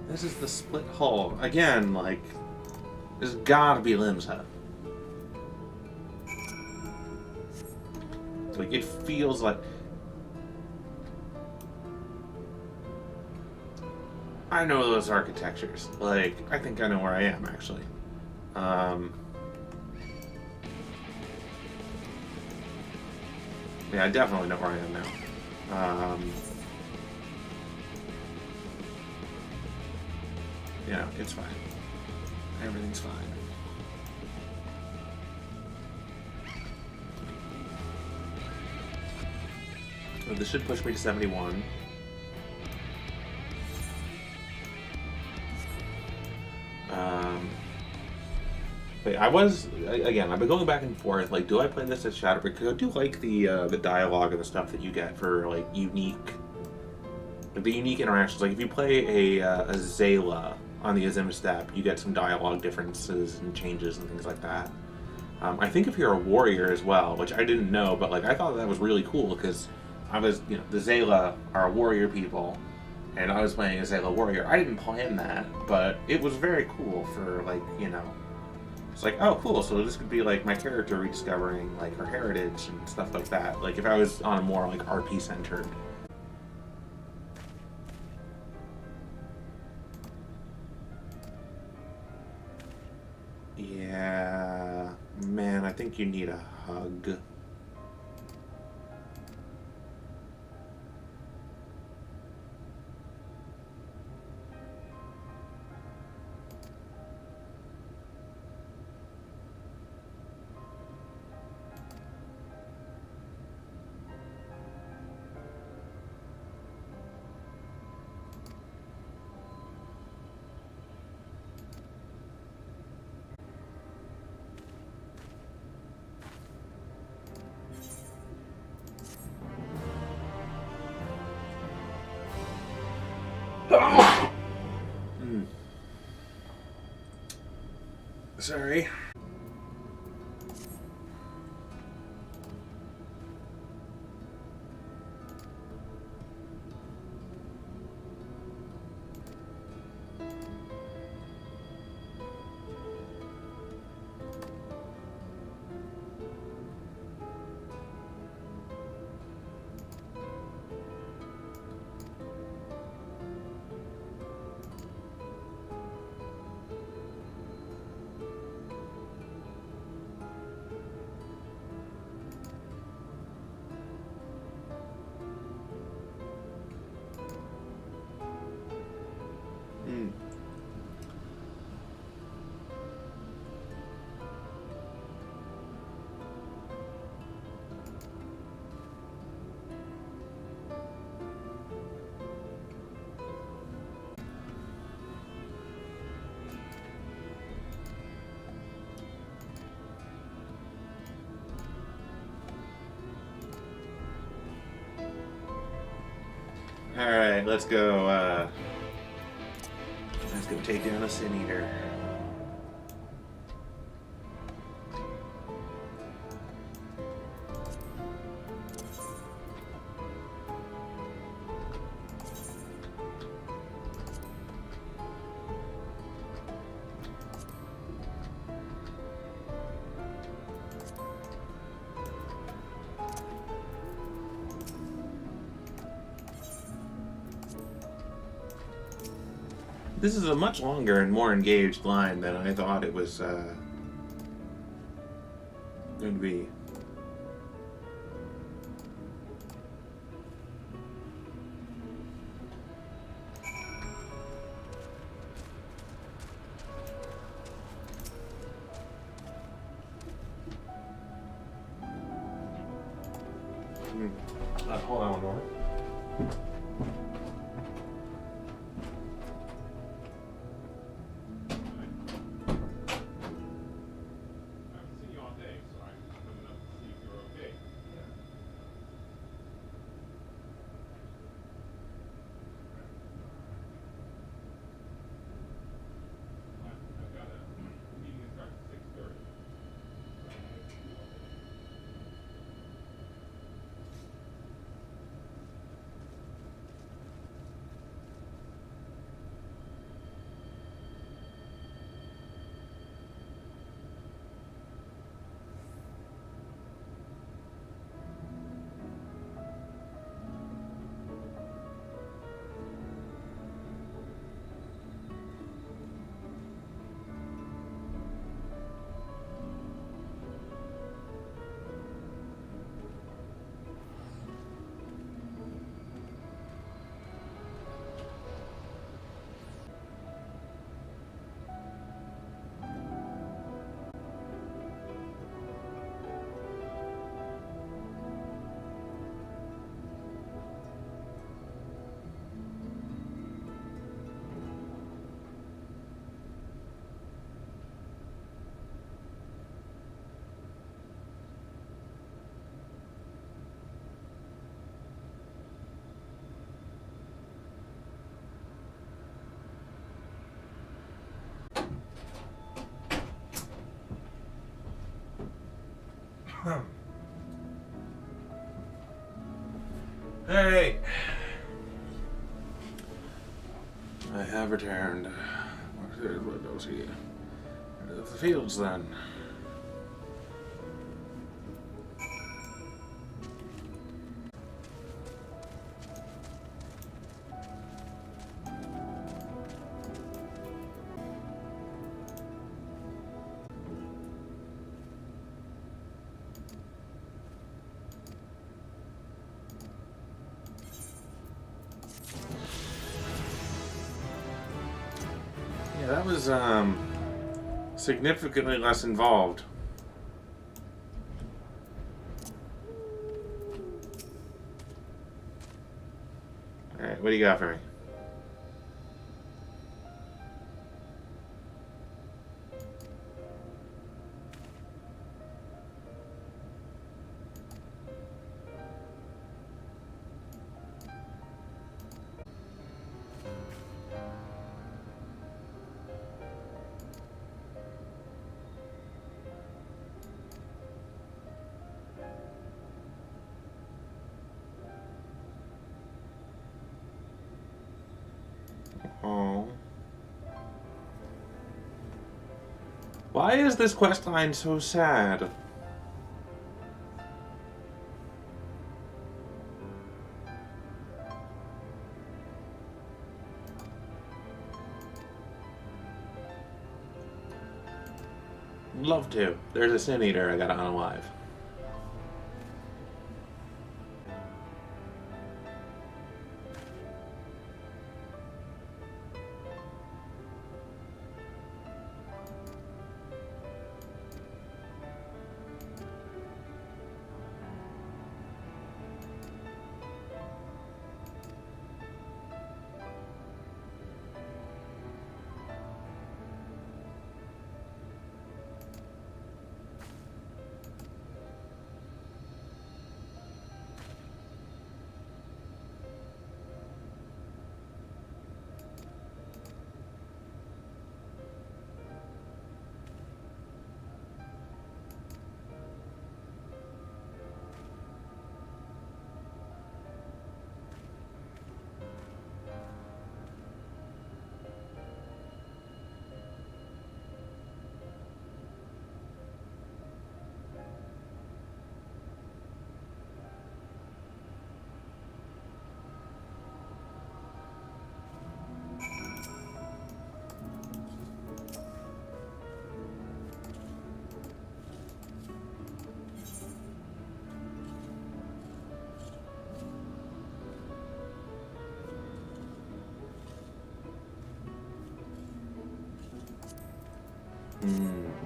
A: This is the split hull. Again, like, there's gotta be Limsa. Like, it feels like... I know those architectures. Like, I think I know where I am, actually. Yeah, I definitely know where I am now. Yeah, it's fine. Everything's fine. So this should push me to 71. But again, I've been going back and forth, like, do I play this as Shadowbringers? Because I do like the dialogue and the stuff that you get for, like, the unique interactions. Like, if you play a Zayla on the Azim step, you get some dialogue differences and changes and things like that. I think if you're a warrior as well, which I didn't know, but, like, I thought that was really cool, because I was, you know, the Zayla are warrior people, and I was playing as a warrior. I didn't plan that, but it was very cool for, like, you know, it's like, oh, cool, so this could be, like, my character rediscovering, like, her heritage and stuff like that. Like, if I was on a more, like, RP-centered. Yeah, man, I think you need a hug. Sorry. Alright, let's go take down a Sin Eater. This is a much longer and more engaged line than I thought it was going to be. Hold on one more. Alright. I have returned. What goes here? Into the fields then. Yeah, that was significantly less involved. Alright, what do you got for me? Oh. Why is this questline so sad? Love to. There's a Sin Eater I gotta unalive.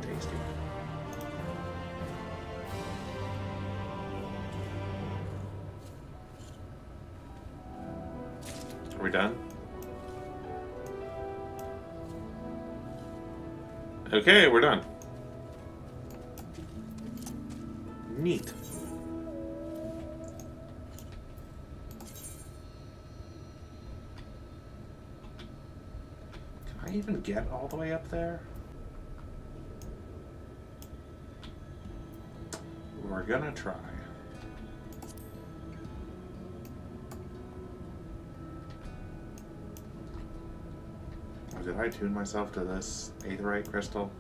A: Tasty. Are we done? Okay, we're done. Neat. Can I even get all the way up there? We're gonna try. Oh, did I tune myself to this aetheryte crystal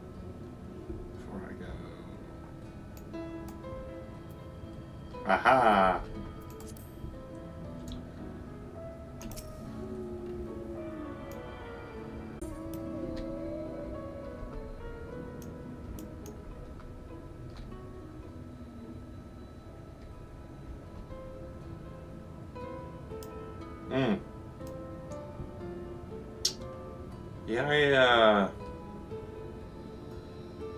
A: before I go? Aha! Yeah,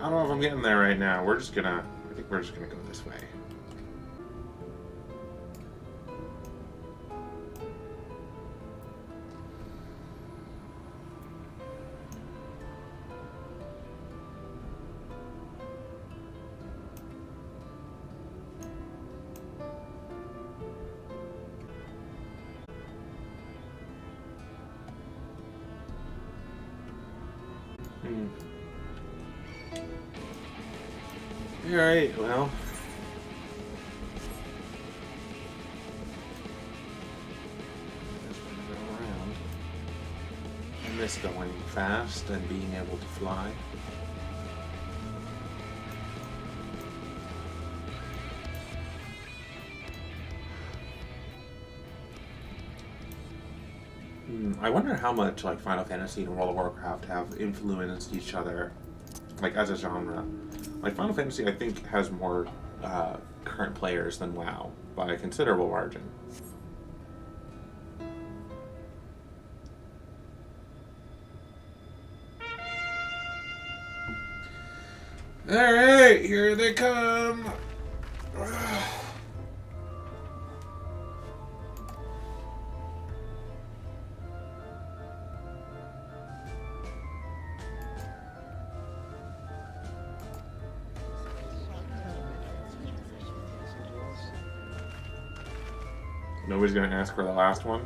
A: I don't know if I'm getting there right now. I think we're just gonna go this way. Alright, well. Guess we're gonna go around. miss going fast and being able to fly. I wonder how much like Final Fantasy and World of Warcraft have influenced each other, like as a genre. Like Final Fantasy, I think, has more current players than WoW by a considerable margin. Alright, here they come! Nobody's gonna ask for the last one?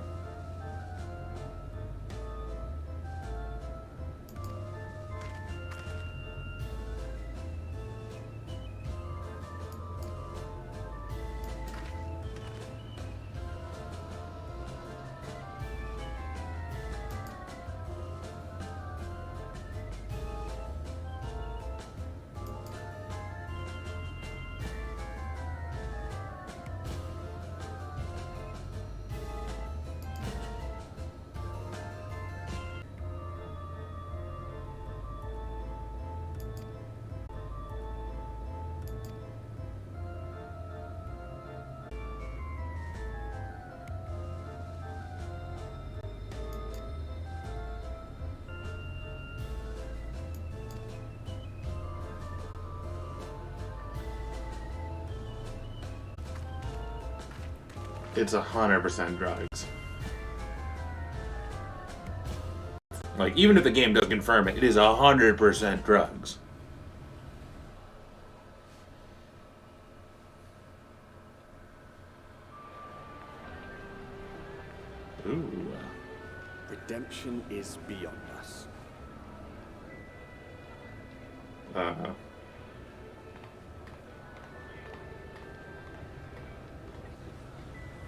A: It's 100% drugs. Like, even if the game doesn't confirm it, it is 100% drugs. Ooh.
C: Redemption is beyond us.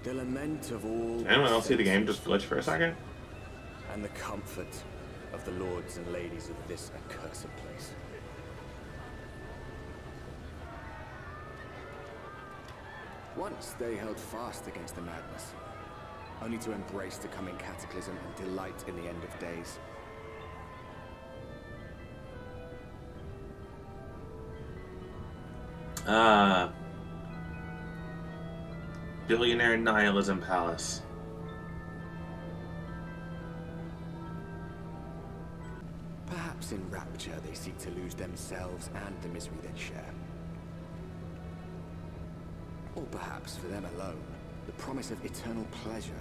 C: The lament of all.
A: Anyone else see the game just glitch for a second?
C: And the comfort of the lords and ladies of this accursed place. Once they held fast against the madness, only to embrace the coming cataclysm and delight in the end of days.
A: Billionaire Nihilism Palace.
C: Perhaps in rapture they seek to lose themselves and the misery they share. Or perhaps for them alone, the promise of eternal pleasure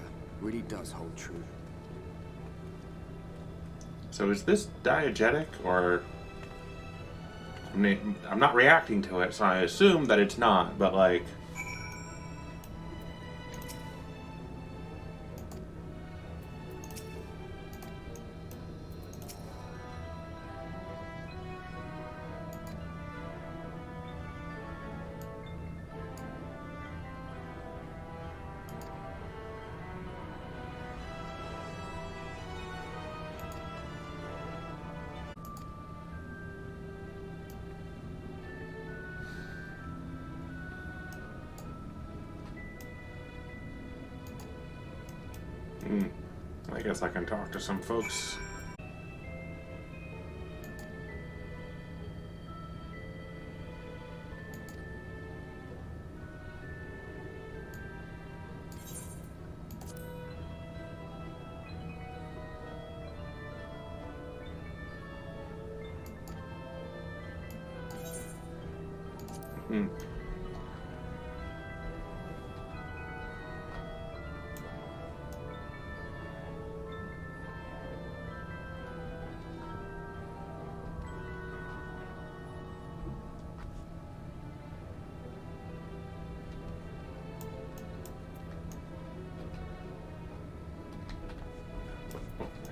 C: really does hold true.
A: So is this diegetic, or... I mean, I'm not reacting to it, so I assume that it's not, but like... I guess I can talk to some folks.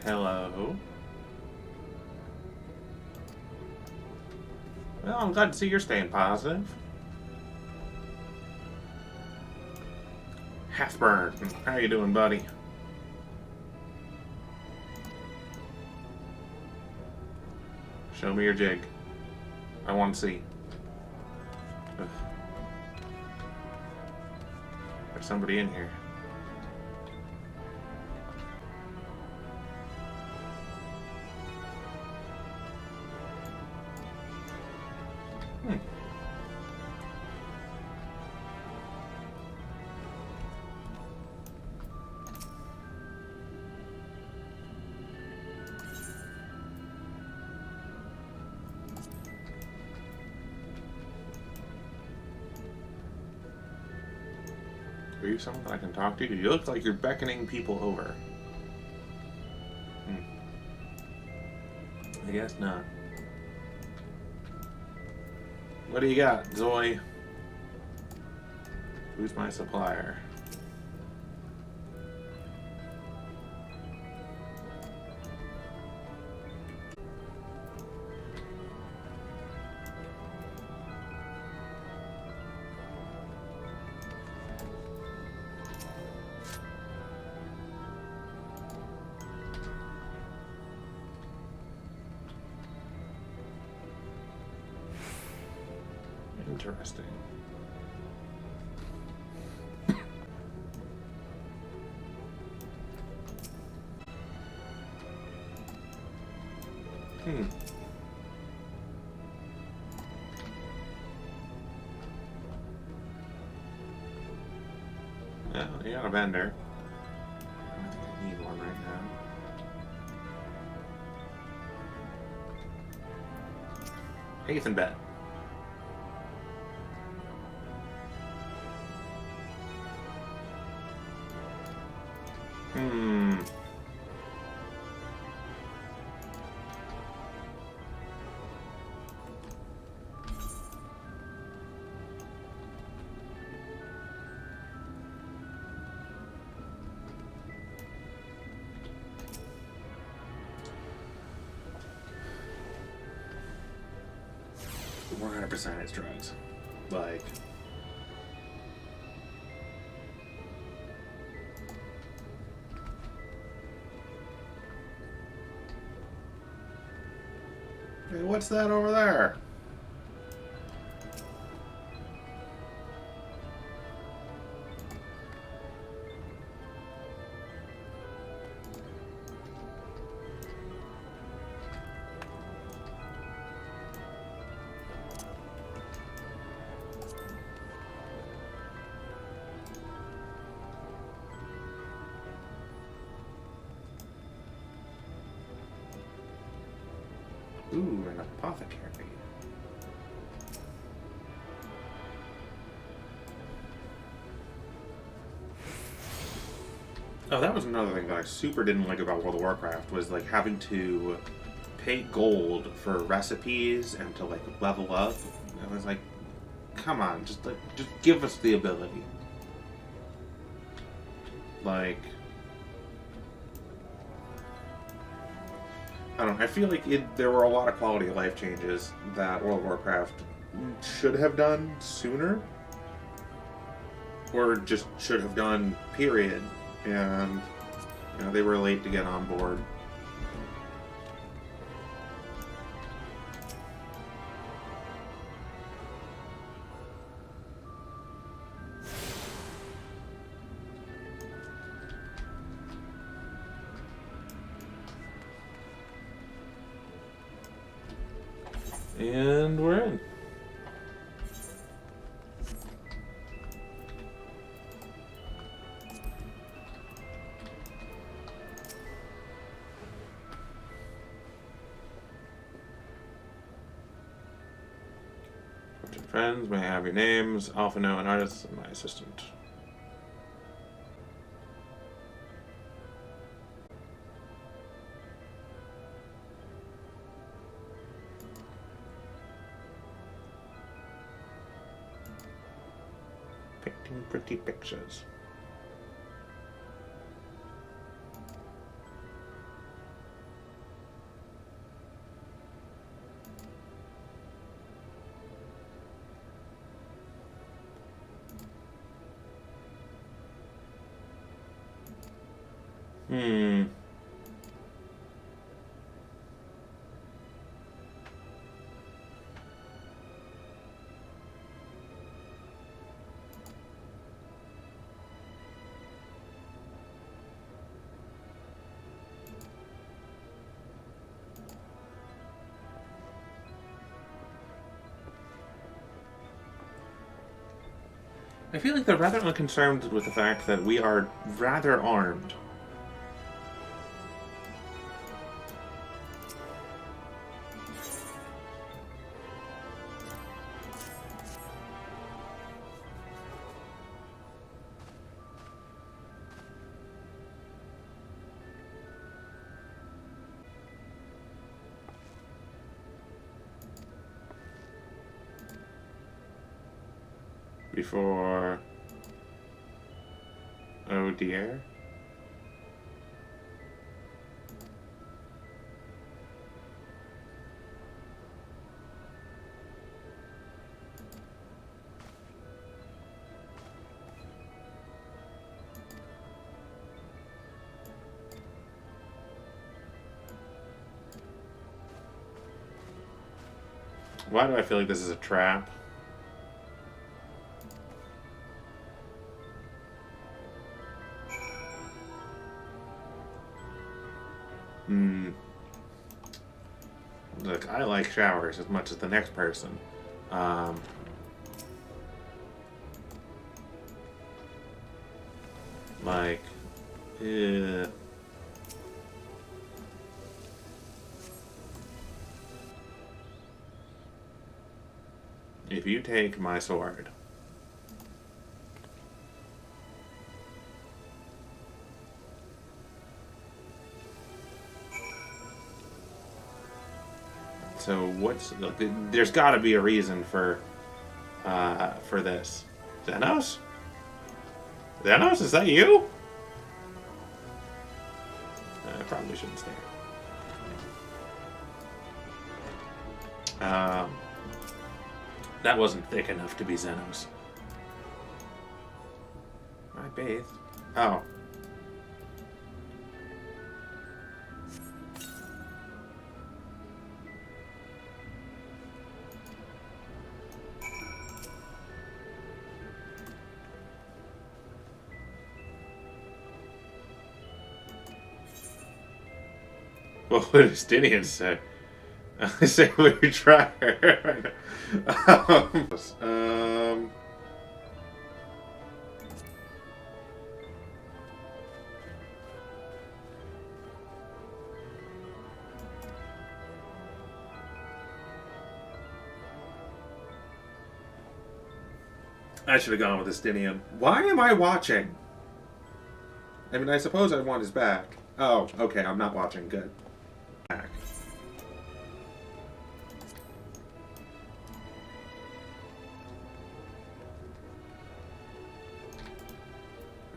A: Hello. Well, I'm glad to see you're staying positive. Halfburn, how you doing, buddy? Show me your jig. I want to see. Ugh. There's somebody in here. Are you someone that I can talk to? You look like you're beckoning people over. I guess not. What do you got, Zoe? Who's my supplier? Interesting. Yeah, you got a vendor. I think I need one right now. Eighth and bet. It's drugs. Like, hey, what's that over there? Ooh, an apothecary. Oh, that was another thing that I super didn't like about World of Warcraft, was like having to pay gold for recipes and to like level up. I was like, come on, just give us the ability. Like, I don't know, I feel like there were a lot of quality of life changes that World of Warcraft should have done sooner. Or just should have done, period. And, you know, they were late to get on board. And we're in. Friends, may I have your names? Alphino, an artist, and my assistant. Painting pretty pictures. I feel like they're rather unconcerned with the fact that we are rather armed. Before... Oh dear. Why do I feel like this is a trap? Look, I like showers as much as the next person. Like, if you take my sword, so what's there's got to be a reason for this. Xenos? Xenos, is that you? I probably shouldn't stay. That wasn't thick enough to be Xenos. I bathed. Oh. What would Justinian say? I say we try. I should have gone with Justinian. Why am I watching? I mean, I suppose I want his back. Oh, okay, I'm not watching. Good. Back.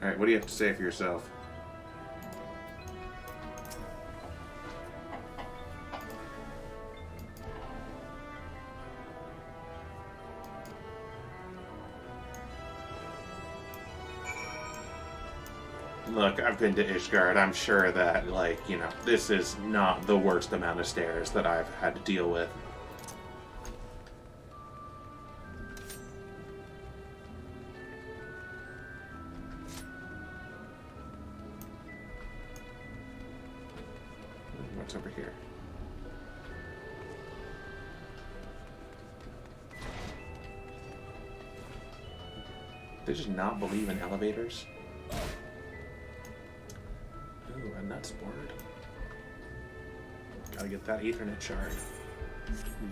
A: Alright, what do you have to say for yourself? Look, I've been to Ishgard. I'm sure that, like, you know, this is not the worst amount of stairs that I've had to deal with. What's over here? They just not believe in elevators? Ooh, a nuts board. Gotta get that Ethernet shard.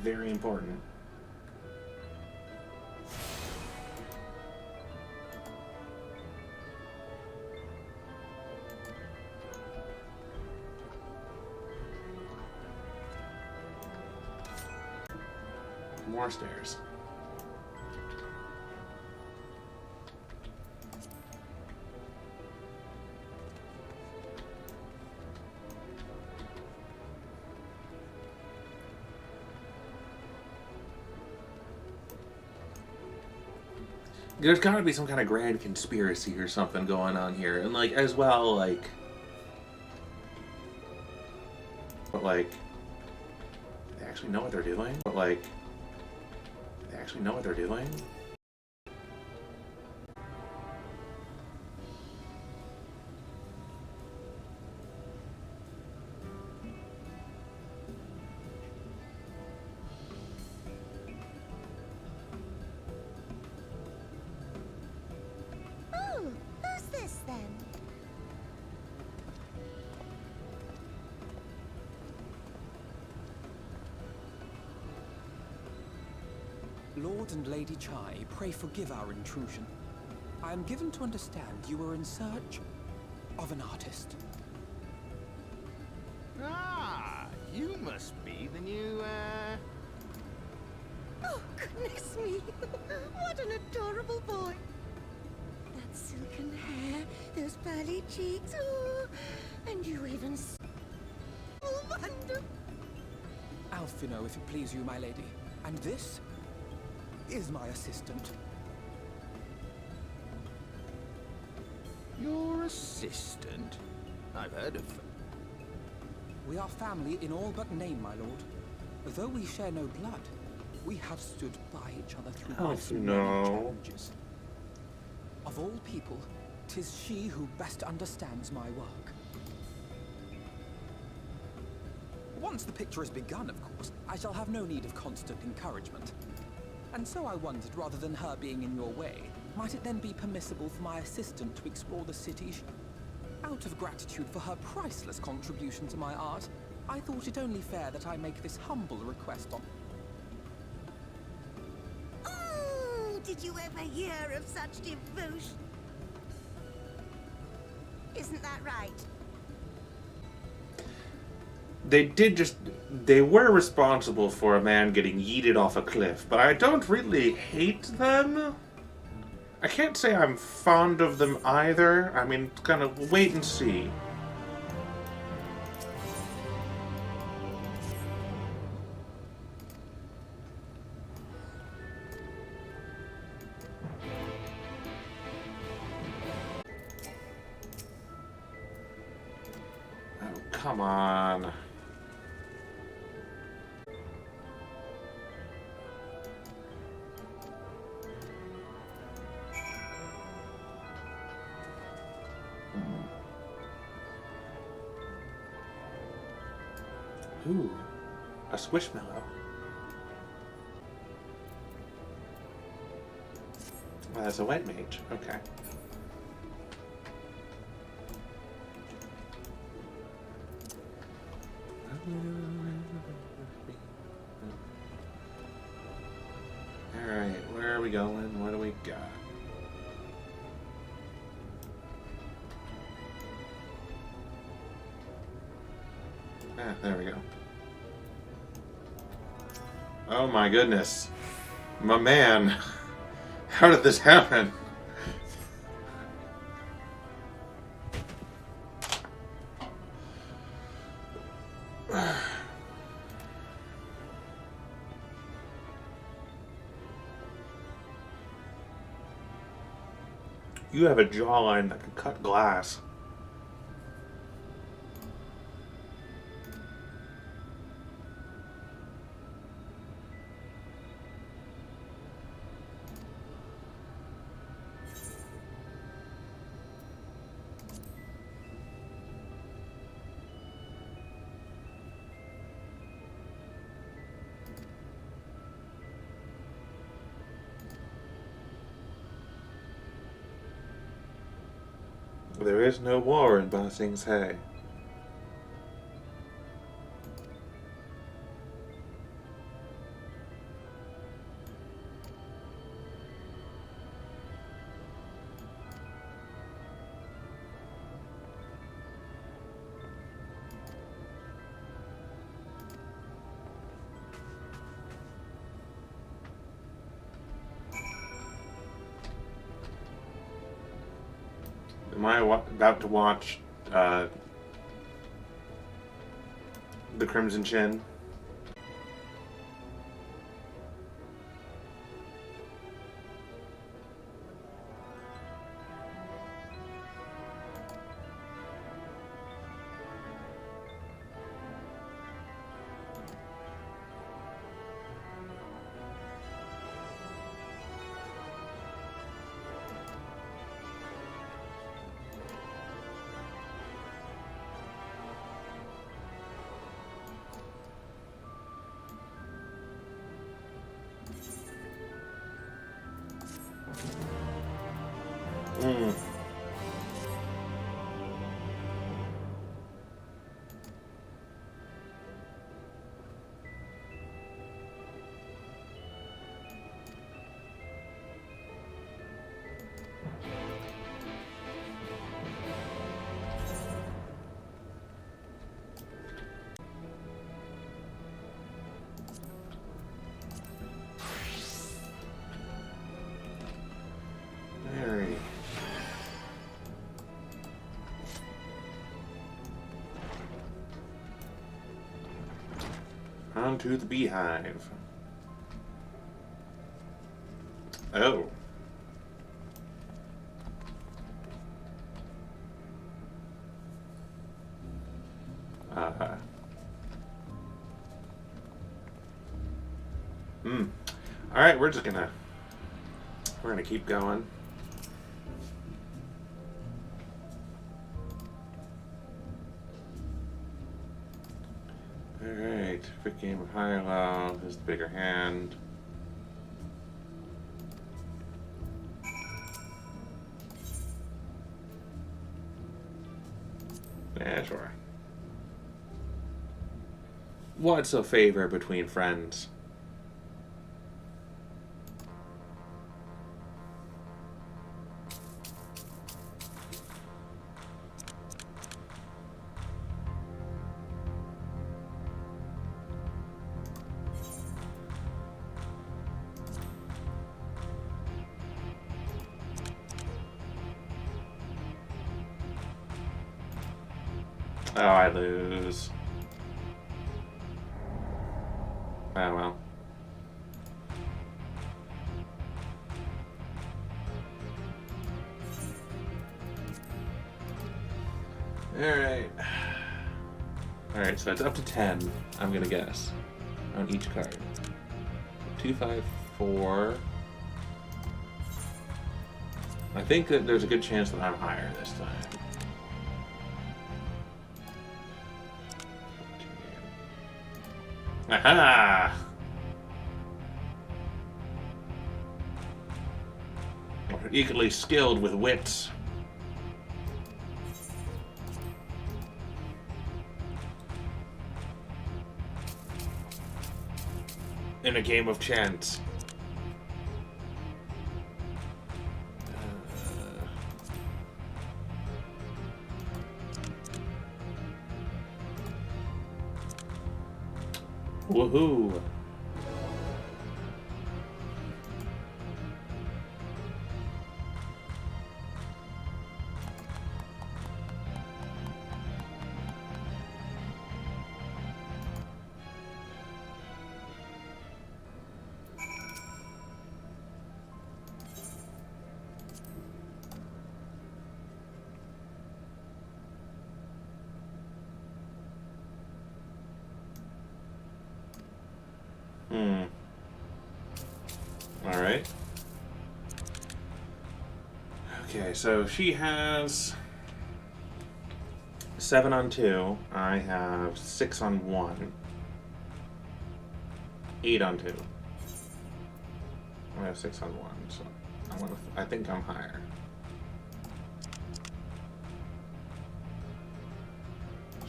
A: Very important. More stairs. There's got to be some kind of grand conspiracy or something going on here, and like as well, like, but like, they actually know what they're doing. But like, they actually know what they're doing.
G: Who's this then?
D: Lord and Lady Chai, pray forgive our intrusion. I am given to understand you were in search of an artist.
I: Ah, you must be the new,
G: Oh, goodness me! What an adorable boy! That silken hair, those pearly cheeks, oh, and you even... Oh, wonderful!
D: Alphino, if it please you, my lady. And this is my assistant.
I: Your assistant? I've heard of them.
D: We are family in all but name, my lord. Though we share no blood, we have stood by each other through life's many challenges. Of all people, 'tis she who best understands my work. Once the picture has begun, of course, I shall have no need of constant encouragement. And so I wondered, rather than her being in your way, might it then be permissible for my assistant to explore the city? Out of gratitude for her priceless contribution to my art, I thought it only fair that I make this humble request on...
G: Oh, did you ever hear of such devotion? Isn't that right?
A: They were responsible for a man getting yeeted off a cliff, but I don't really hate them. I can't say I'm fond of them either. I mean, kind of wait and see. Oh, come on. Ooh, a squishmallow. Well, that's a white mage. Okay. Alright, where are we going? What do we got? Ah, there we go. Oh my goodness. My man. How did this happen? You have a jawline that can cut glass. There is no war in Ba Sing's Hay. Am I about to watch The Crimson Chin? on to the beehive. Oh. Alright, we're gonna keep going. Alright, quick game of high low, who's the bigger hand? Yeah, sure. What's a favor between friends? Oh, I lose. Oh well. Alright. Alright, so it's up to 10, I'm gonna guess, on each card. 2, 5, 4. I think that there's a good chance that I'm higher this time. Aha! We're equally skilled with wits. In a game of chance. Woohoo! Alright. Okay, so she has 7 on 2. I have 6 on 1. 8 on 2. I have 6 on 1, so I think I'm higher.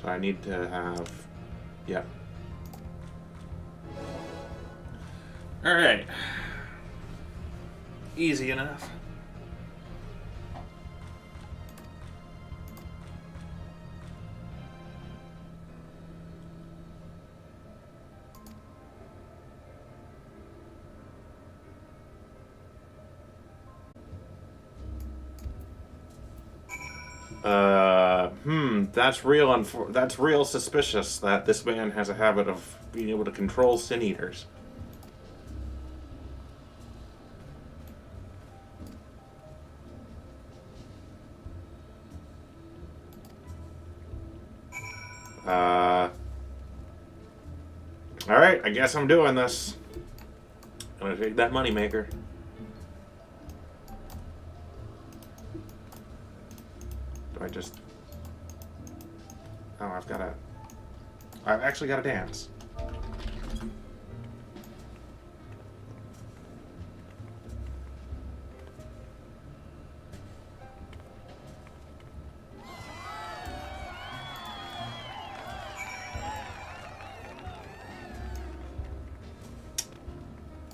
A: So I need to have... Yep. Alright. Easy enough. That's real suspicious that this man has a habit of being able to control sin eaters. Alright, I guess I'm doing this. I'm gonna take that moneymaker. Do I just... Oh, I've actually got to dance.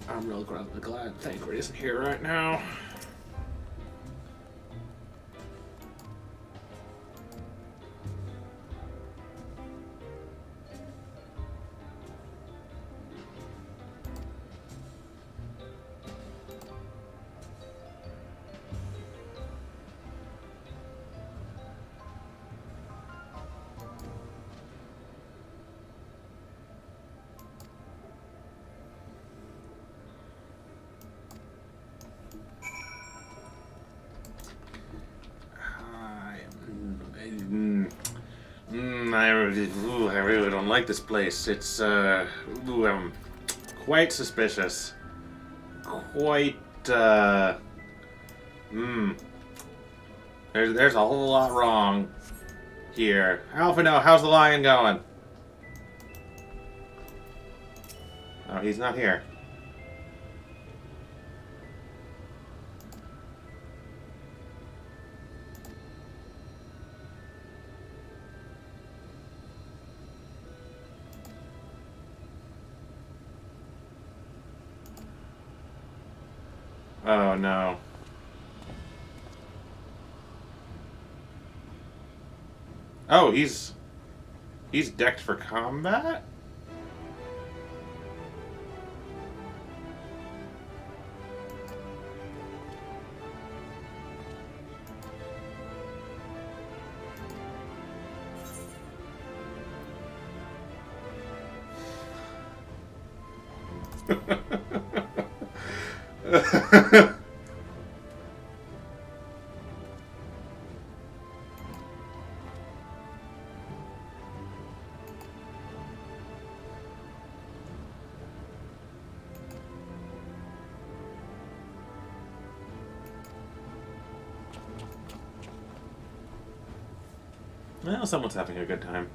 A: I'm real glad Thancred isn't here right now. I really don't like this place. It's, quite suspicious. Quite, there's a whole lot wrong here. Alphino, how's the lion going? Oh, he's not here. Oh no. Oh, he's decked for combat? Well, someone's having a good time.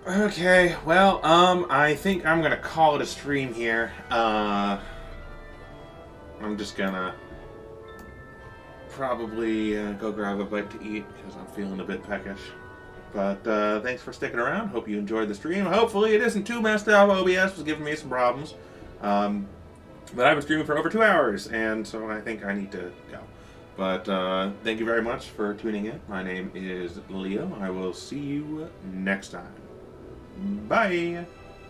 A: Okay, well, I think I'm gonna call it a stream here. I'm just gonna probably go grab a bite to eat because I'm feeling a bit peckish. But thanks for sticking around. Hope you enjoyed the stream. Hopefully it isn't too messed up. OBS was giving me some problems. But I've been streaming for over 2 hours, and so I think I need to go. But thank you very much for tuning in. My name is Leo. I will see you next time. Bye!